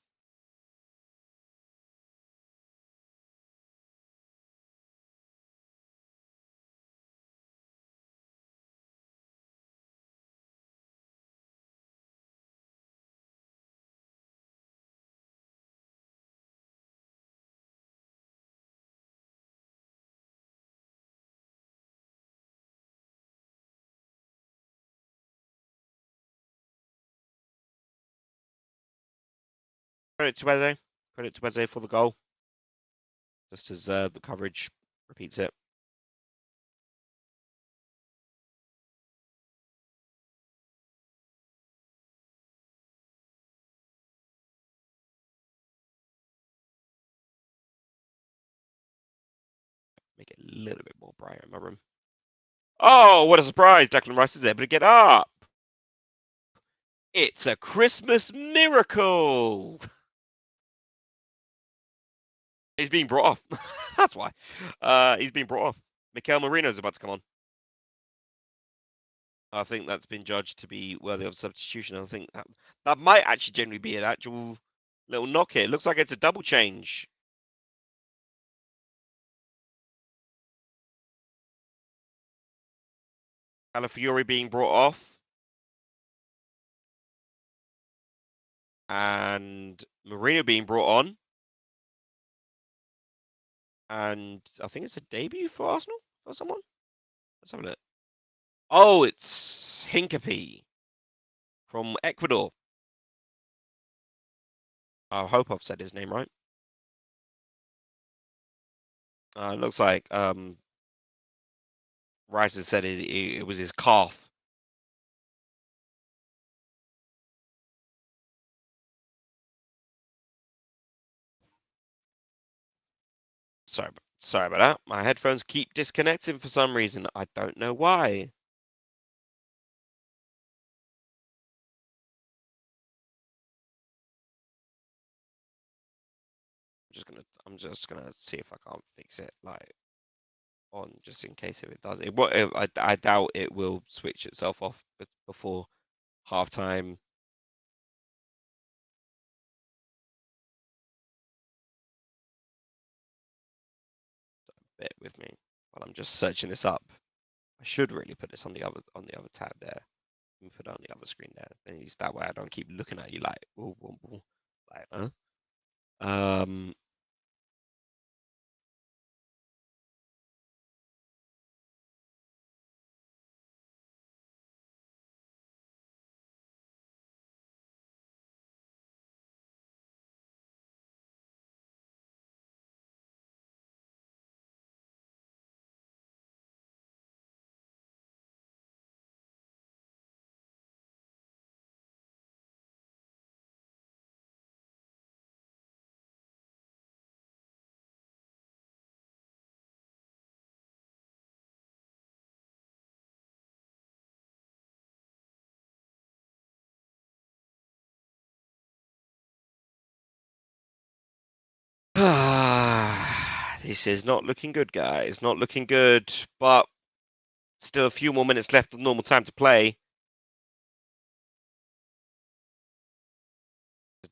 Credit to Eze. Credit to Eze for the goal. Just as the coverage repeats it. Make it a little bit more bright in my room. Oh, what a surprise! Declan Rice is able to get up. It's a Christmas miracle. He's being brought off. That's why. He's being brought off. Mikel Merino's about to come on. I think that's been judged to be worthy of substitution. I think that might actually generally be an actual little knock here. It looks like it's a double change. Calafiori being brought off. And Marino being brought on. And I think it's a debut for Arsenal for someone. Let's have a look. Oh, it's Hincapie from Ecuador. I hope I've said his name right. Looks like Rice has said it was his calf. Sorry about that. My headphones keep disconnecting for some reason. I don't know why. I'm just gonna see if I can't fix it like on just in case if it does. I doubt it will switch itself off before halftime. So bear with me while I'm just searching this up. I should really put this on the other tab there. Let me put it on the other screen there. Then use that way I don't keep looking at you like, ooh, ooh, ooh, like, huh? Um, this is not looking good, guys. Not looking good, but still a few more minutes left of normal time to play.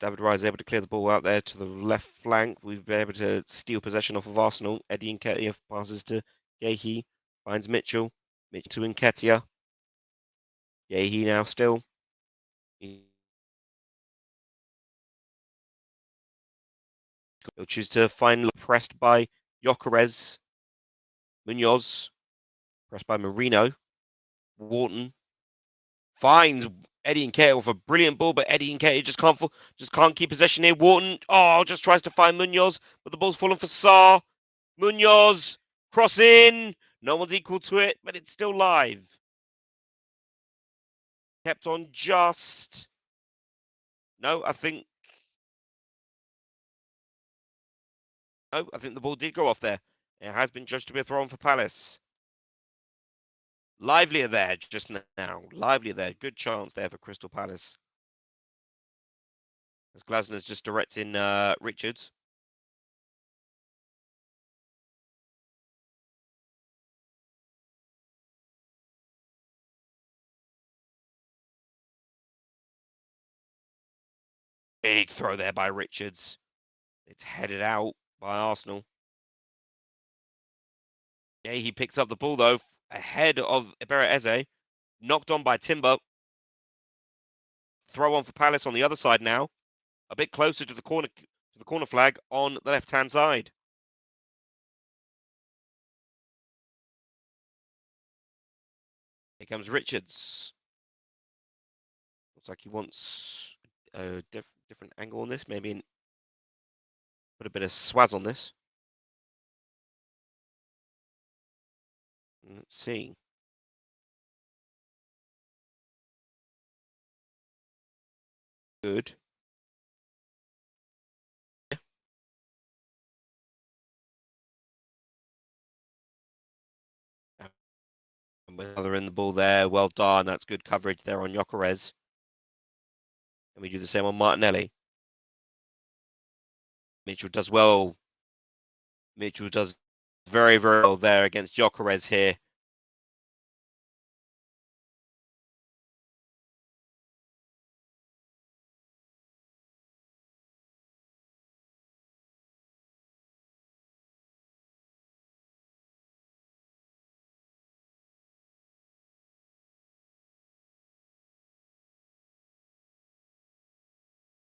David Raya is able to clear the ball out there to the left flank. We've been able to steal possession off of Arsenal. Eddie Nketiah passes to Yehi, finds Mitchell. Mitchell to Nketiah. Yehi now still. He'll choose to find pressed by Gyökeres. Munoz, pressed by Marino. Wharton finds Eddie Nketiah with a brilliant ball, but Eddie Nketiah just can't keep possession here. Wharton, just tries to find Munoz, but the ball's fallen for Sarr. Munoz, cross in. No one's equal to it, but it's still live. Kept on just. No, I think. No, I think the ball did go off there. It has been judged to be a throw on for Palace. Livelier there just now. Livelier there. Good chance there for Crystal Palace. As Glasner's just directing Richards. Big throw there by Richards. It's headed out by Arsenal. Yeah, he picks up the ball though, ahead of EMIRATES. Knocked on by Timber. Throw on for Palace on the other side now. A bit closer to the corner flag on the left-hand side. Here comes Richards. Looks like he wants a different angle on this. Maybe put a bit of swaz on this. Let's see. Good. And with other in the ball there. Well done. That's good coverage there on Gyökeres. And we do the same on Martinelli. Mitchell does well. Mitchell does very, very well there against Gyökeres here.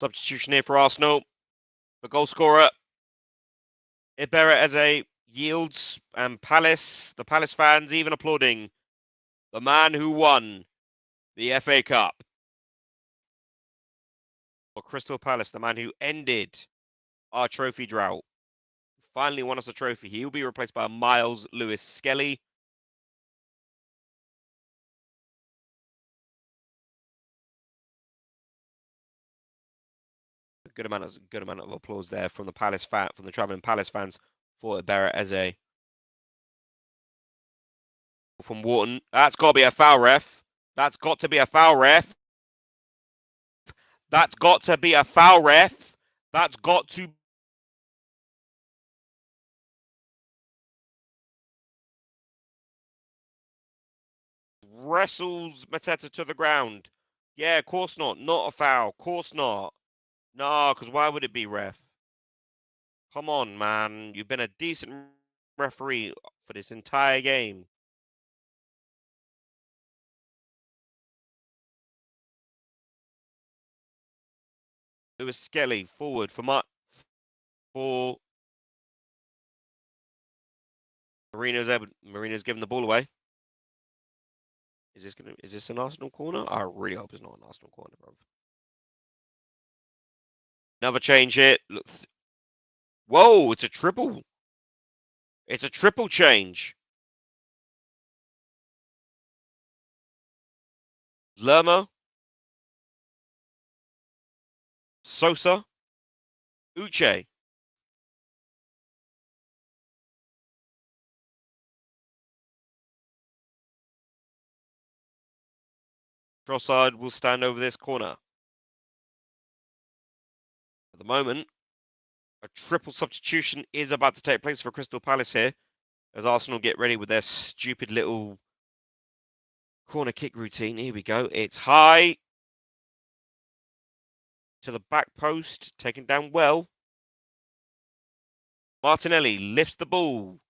Substitution here for Arsenal. The goal scorer, EMIRATES yields, and the Palace fans even applauding the man who won the FA Cup. For Crystal Palace, the man who ended our trophy drought. Finally won us a trophy. He will be replaced by Miles Lewis Skelly. good amount of applause there from the from the traveling Palace fans for Ibarra Eze. From Wharton. That's got to be a foul, ref. That's got to be a foul, ref. That's got to be a foul, ref. That's got to. Wrestles Mateta to the ground. Yeah, of course not. Not a foul. Of course not. No, because why would it be, ref? Come on, man. You've been a decent referee for this entire game. Lewis Skelly forward for Marino's giving the ball away. Is this an Arsenal corner? I really hope it's not an Arsenal corner, bro. Another change here. Look. Whoa, it's a triple. It's a triple change. Lerma, Sosa, Uche. Trossard will stand over this corner. At the moment, a triple substitution is about to take place for Crystal Palace here, as Arsenal get ready with their stupid little corner kick routine. Here we go. It's high to the back post, taken down well. Martinelli lifts the ball.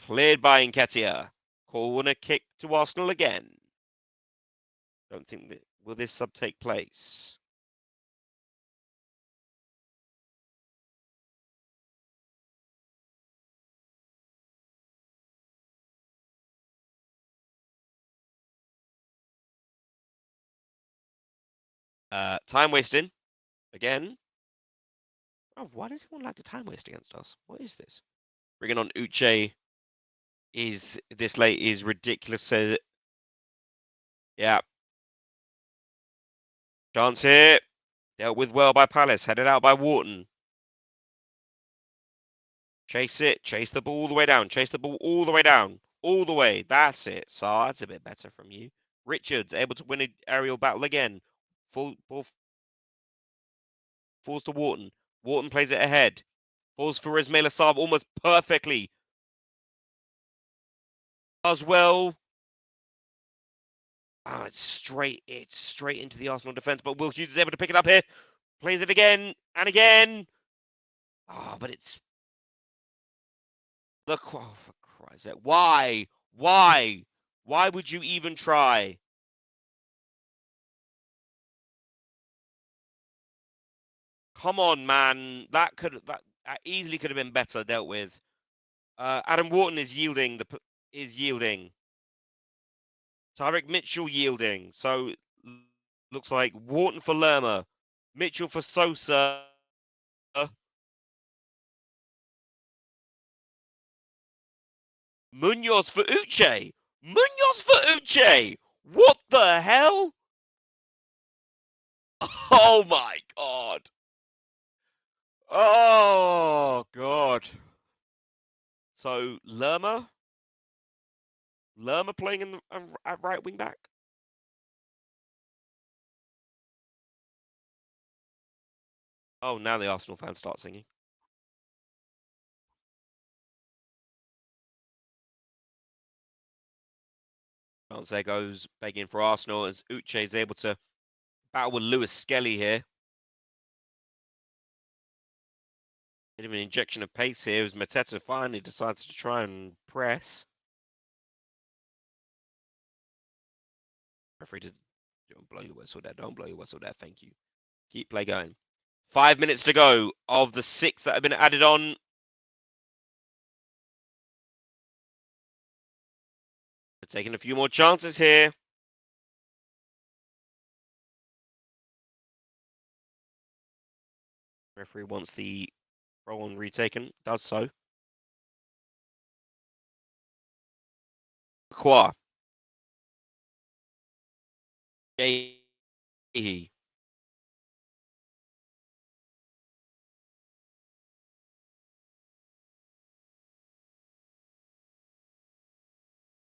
Cleared by Nketiah. Corner kick to Arsenal again. Don't think that will this sub take place. Time wasting again. Oh, why does everyone like to time waste against us? What is this? Bringing on Uche is this late is ridiculous. Says it. Yeah. Chance here. Dealt with well by Palace. Headed out by Wharton. Chase it. Chase the ball all the way down. Chase the ball all the way down. All the way. That's it. So that's a bit better from you. Richards able to win an aerial battle again. Full ball falls to Wharton. Wharton plays it ahead. Falls for Ismail Assar almost perfectly. Does well. It's straight into the Arsenal defence, but Will Hughes is able to pick it up here. Plays it again and again. But it's the for Christ's sake. Why? Why would you even try? Come on, man. That easily could have been better dealt with. Adam Wharton is yielding. Is yielding. Tyrick Mitchell yielding. So looks like Wharton for Lerma, Mitchell for Sosa. Munoz for Uche. Munoz for Uche. What the hell? Oh my god. Oh god. So Lerma playing in the at right wing back. Oh, now the Arsenal fans start singing. There goes begging for Arsenal as Uche is able to battle with Lewis Skelly here. Bit of an injection of pace here as Mateta finally decides to try and press. Referee to don't blow your whistle there. Don't blow your whistle there. Thank you. Keep play going. 5 minutes to go of the 6 that have been added on. We're taking a few more chances here. Referee wants the roll on retaken. Does so. Qua. Gahey.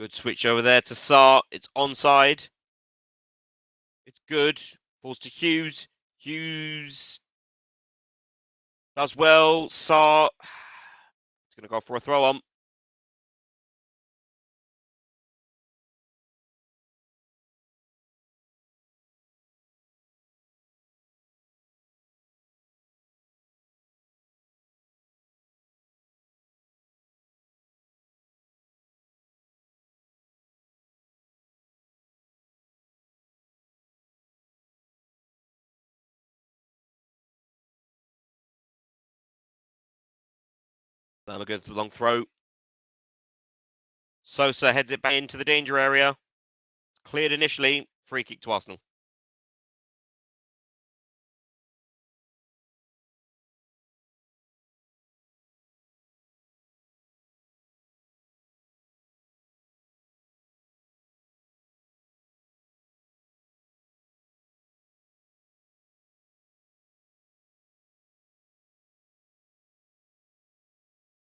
Good switch over there to Sarr. It's onside. It's good. Falls to Hughes. Hughes does well. Sarr. It's going to go for a throw on. Lerma goes to the long throw. Sosa heads it back into the danger area. Cleared initially. Free kick to Arsenal.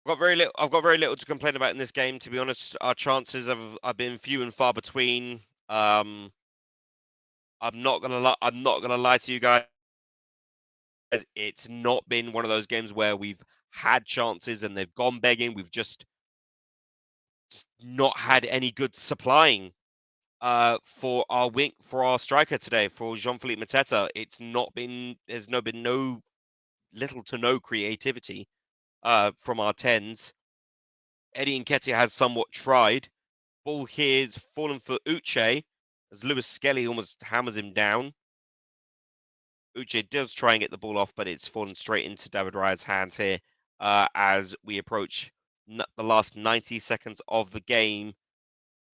I've got very little to complain about in this game, to be honest. Our chances have been few and far between. I'm not gonna lie to you guys. It's not been one of those games where we've had chances and they've gone begging. We've just not had any good supplying for our striker today, for Jean-Philippe Mateta. There's been no little to no creativity from our tens. Eddie Nketiah has somewhat tried. Ball here's fallen for Uche as Lewis Skelly almost hammers him down. Uche does try and get the ball off, but it's fallen straight into David Raya's hands here as we approach the last 90 seconds of the game.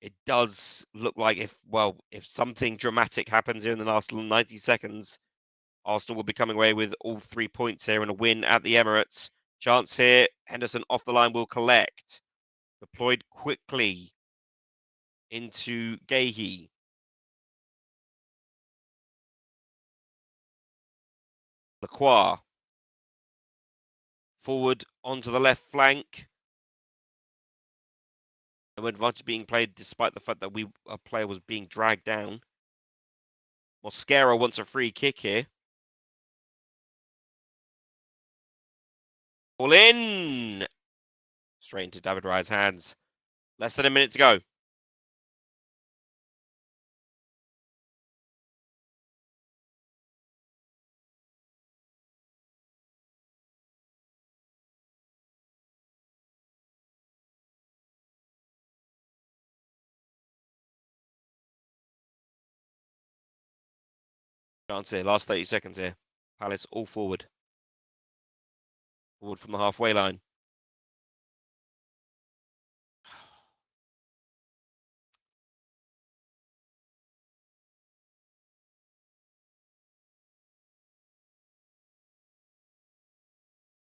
It does look like if something dramatic happens here in the last 90 seconds, Arsenal will be coming away with all 3 points here and a win at the Emirates. Chance here. Henderson off the line will collect. Deployed quickly into Gahey. Lacroix. Forward onto the left flank. No advantage being played despite the fact that a player was being dragged down. Mosquera wants a free kick here. All in! Straight into David Raya's hands. Less than a minute to go. Chance here. Last 30 seconds here. Palace all forward. Forward from the halfway line.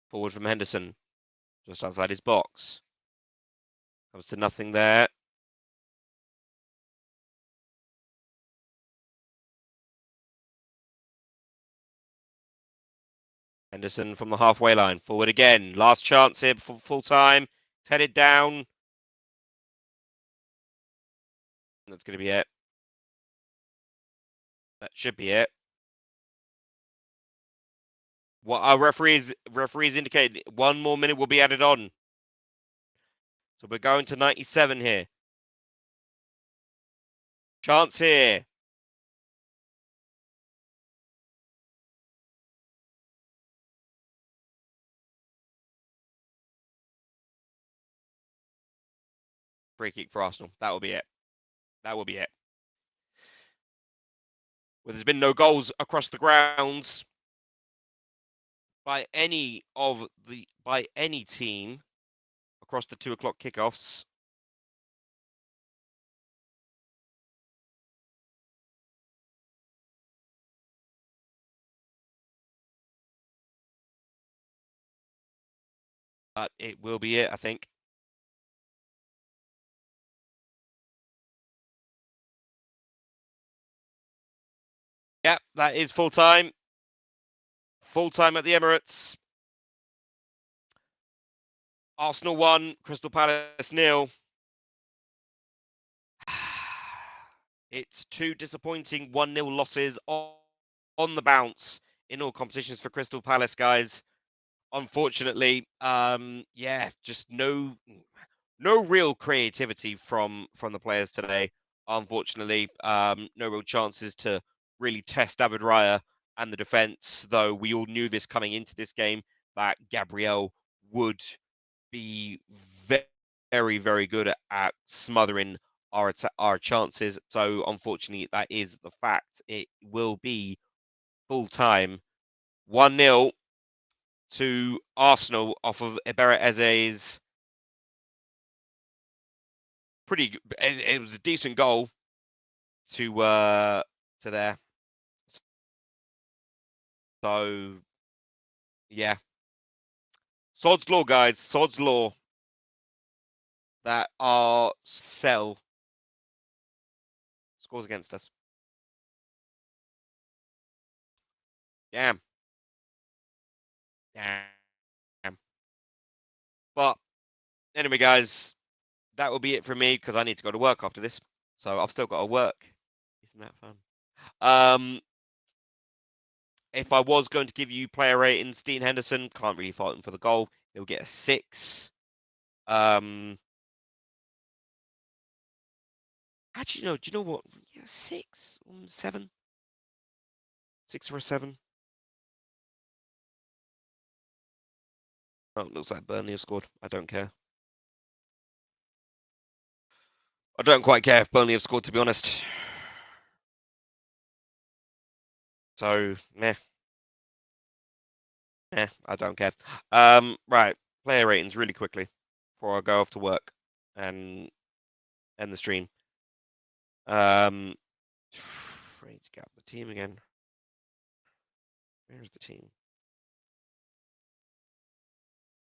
Forward from Henderson. Just outside his box. Comes to nothing there. Henderson from the halfway line. Forward again. Last chance here before full time. It's headed down. That's going to be it. That should be it. What our referees indicated, 1 more minute will be added on. So we're going to 97 here. Chance here. Free kick for Arsenal. That will be it. That will be it. Well, there's been no goals across the grounds by any team across the 2 o'clock kickoffs. But it will be it, I think. Yep, that is full time. Full time at the Emirates. Arsenal 1, Crystal Palace 0. It's two disappointing 1-0 losses on the bounce in all competitions for Crystal Palace, guys. Unfortunately, yeah, just no real creativity from the players today. Unfortunately, no real chances to really test David Raya and the defense. Though we all knew this coming into this game that Gabriel would be very, very good at smothering our chances. So unfortunately, that is the fact. It will be full time 1-0 to Arsenal off of EMIRATES' pretty. It was a decent goal to there. So yeah, sod's law, guys. Sod's law that our sell scores against us. Damn, damn. But anyway, guys, that will be it for me because I need to go to work after this. So I've still got to work. Isn't that fun? If I was going to give you player ratings, Dean Henderson, can't really fault him for the goal. He'll get a 6. Actually, no, do you know what? Yeah, 6, 7. 6 or a 7. Oh, it looks like Burnley have scored. I don't care. I don't quite care if Burnley have scored, to be honest. So, meh. I don't care. Right. Player ratings really quickly before I go off to work and end the stream. I need to get up the team again. Where's the team?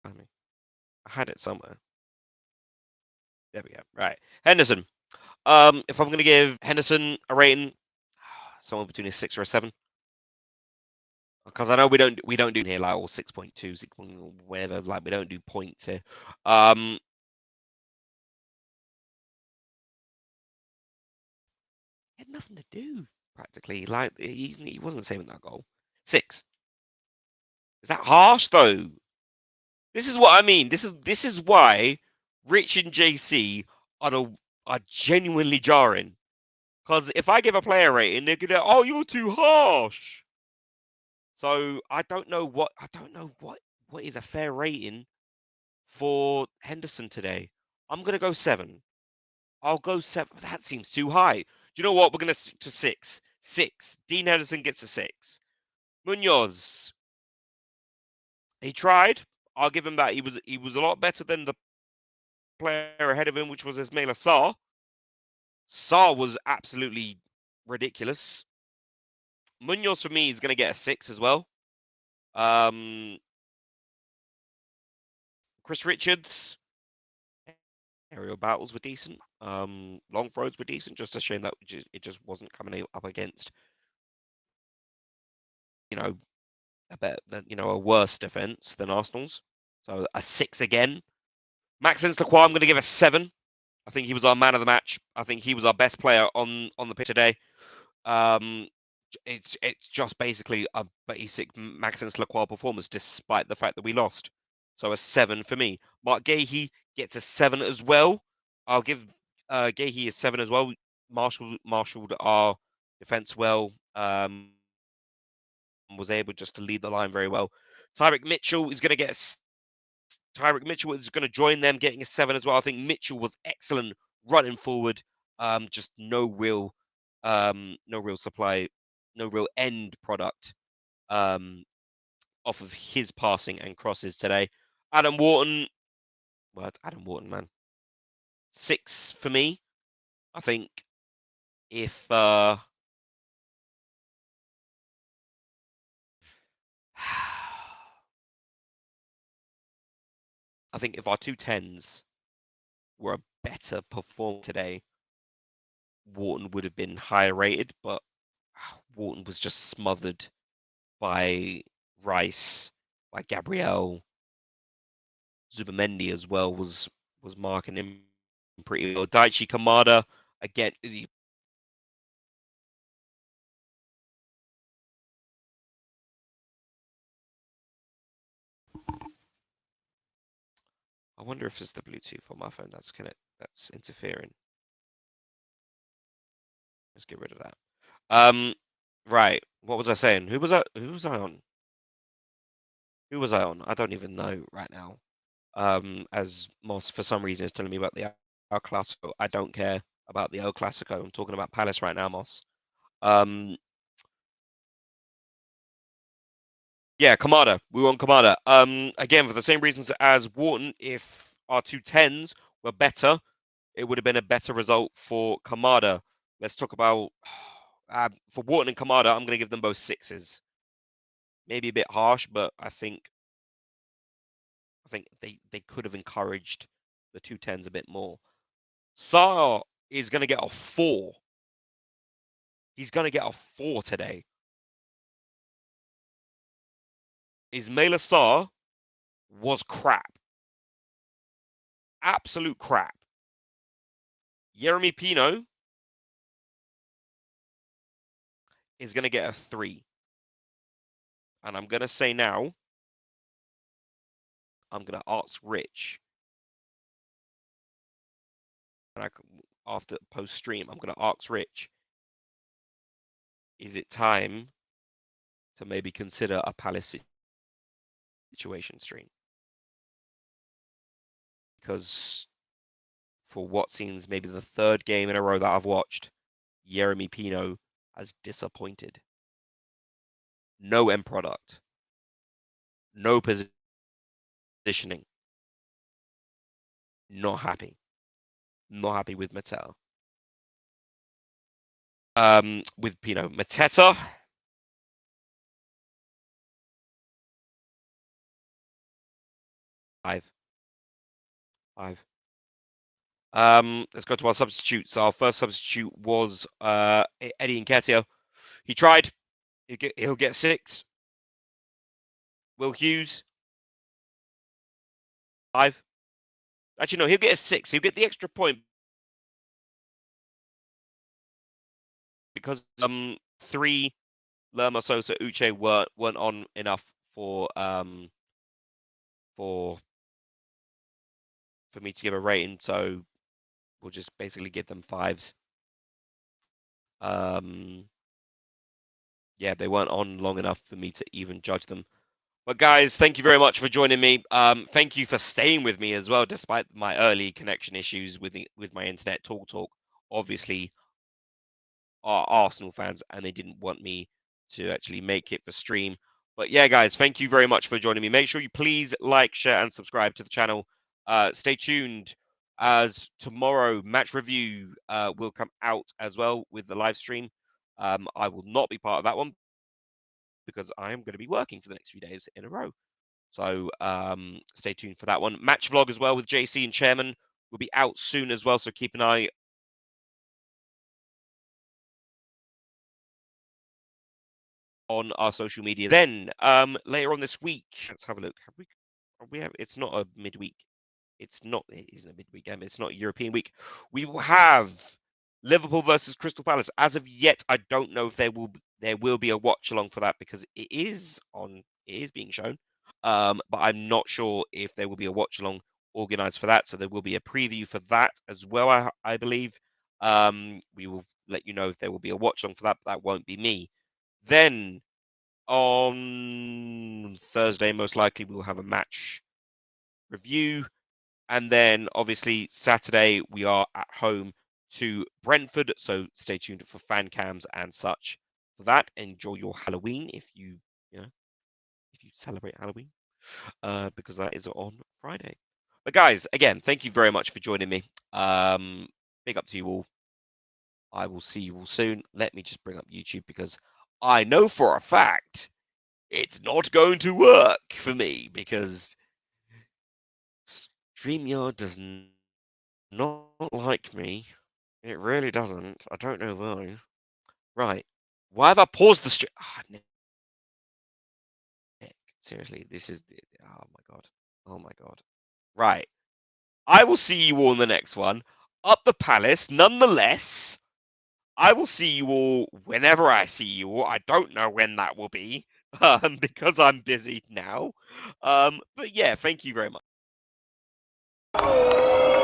I had it somewhere. There we go. Right. Henderson. If I'm going to give Henderson a rating, somewhere between a 6 or a 7. Because I know we don't do here like all 6.2, 6. Whatever. Like we don't do points here. He had nothing to do practically. Like he wasn't saving that goal. 6. Is that harsh though? This is what I mean. This is why Rich and JC are genuinely jarring. Because if I give a player rating, they're gonna, oh, you're too harsh. So I don't know what is a fair rating for Henderson today. I'm gonna go 7. I'll go 7. That seems too high. Do you know what? We're gonna stick to 6. 6. Dean Henderson gets a 6. Munoz, he tried. I'll give him that. He was a lot better than the player ahead of him, which was Ismaila Sarr. Sarr was absolutely ridiculous. Munoz for me is gonna get a 6 as well. Chris Richards, aerial battles were decent. Long throws were decent. Just a shame that it just wasn't coming up against, a worse defense than Arsenal's. So a 6 again. Maxence Lacroix, I'm going to give a 7. I think he was our man of the match. I think he was our best player on the pitch today. It's just basically a basic Maxence Lacroix performance, despite the fact that we lost. So a 7 for me. Mark Gahey gets a 7 as well. I'll give Gahey a 7 as well. Marshaled our defense well. Was able just to lead the line very well. Tyrick Mitchell is going to get Tyrick Mitchell is going to join them, getting a 7 as well. I think Mitchell was excellent running forward. Just no real supply, no real end product off of his passing and crosses today. Adam Wharton, man. 6 for me. I think if I think if our 2 10s were a better performer today, Wharton would have been higher rated, but Wharton was just smothered by Rice, by Gabriel. Zubamendi as well was marking him pretty well. Daichi Kamada, again, I wonder if it's the Bluetooth on my phone that's interfering. Let's get rid of that. Right. What was I saying? Who was I on? Who was I on? I don't even know right now. As Moss for some reason is telling me about the El Clasico. I don't care about the El Clasico. I'm talking about Palace right now, Moss. Yeah, Kamada. We want Kamada. Again, for the same reasons as Wharton, if our two tens were better, it would have been a better result for Kamada. Let's talk about for Wharton and Kamada, I'm going to give them both sixes. Maybe a bit harsh, but I think they could have encouraged the two tens a bit more. Sarr is going to get a 4. He's going to get a 4 today. Ismaila Sarr was crap. Absolute crap. Yeremy Pino is going to get a 3. And I'm going to say now, I'm going to ask Rich. And after post stream, I'm going to ask Rich, is it time to maybe consider a Palace situation stream? Because for what seems maybe the third game in a row that I've watched, Yeremy Pino has disappointed. No end product. No positioning. Not happy. Not happy with Mattel. With Pino. Mateta. Five. Let's go to our substitutes. Our first substitute was Eddie Nketiah. He tried. He'll get 6. Will Hughes. 5. Actually, no, he'll get a 6. He'll get the extra point because 3 Lerma, Sosa, Uche weren't on enough for me to give a rating. So we'll just basically give them 5s. Yeah, they weren't on long enough for me to even judge them. But guys, thank you very much for joining me. Thank you for staying with me as well, despite my early connection issues with my internet talk. Obviously, are Arsenal fans, and they didn't want me to actually make it for stream. But yeah, guys, thank you very much for joining me. Make sure you please like, share, and subscribe to the channel. Stay tuned, as tomorrow match review will come out as well with the live stream. I will not be part of that one because I am going to be working for the next few days in a row. So stay tuned for that one. Match vlog as well with JC and Chairman will be out soon as well. So keep an eye on our social media. Then later on this week, let's have a look. It's not a midweek. It isn't a midweek game. It's not a European week. We will have Liverpool versus Crystal Palace. As of yet, I don't know if there will be a watch along for that because it is being shown. But I'm not sure if there will be a watch along organized for that. So there will be a preview for that as well, I believe. We will let you know if there will be a watch along for that, but that won't be me. Then on Thursday, most likely we'll have a match review. And then obviously Saturday we are at home to Brentford. So stay tuned for fan cams and such for that. Enjoy your Halloween if you celebrate Halloween, because that is on Friday. But guys, again, thank you very much for joining me. Big up to you all. I will see you all soon. Let me just bring up YouTube because I know for a fact it's not going to work for me because StreamYard does not like me. It really doesn't. I don't know why. Right. Why have I paused the stream? Nick. Seriously, this is. Oh my god. Oh my god. Right. I will see you all in the next one. Up the palace, nonetheless. I will see you all whenever I see you all. I don't know when that will be, because I'm busy now. But yeah, thank you very much. Oh!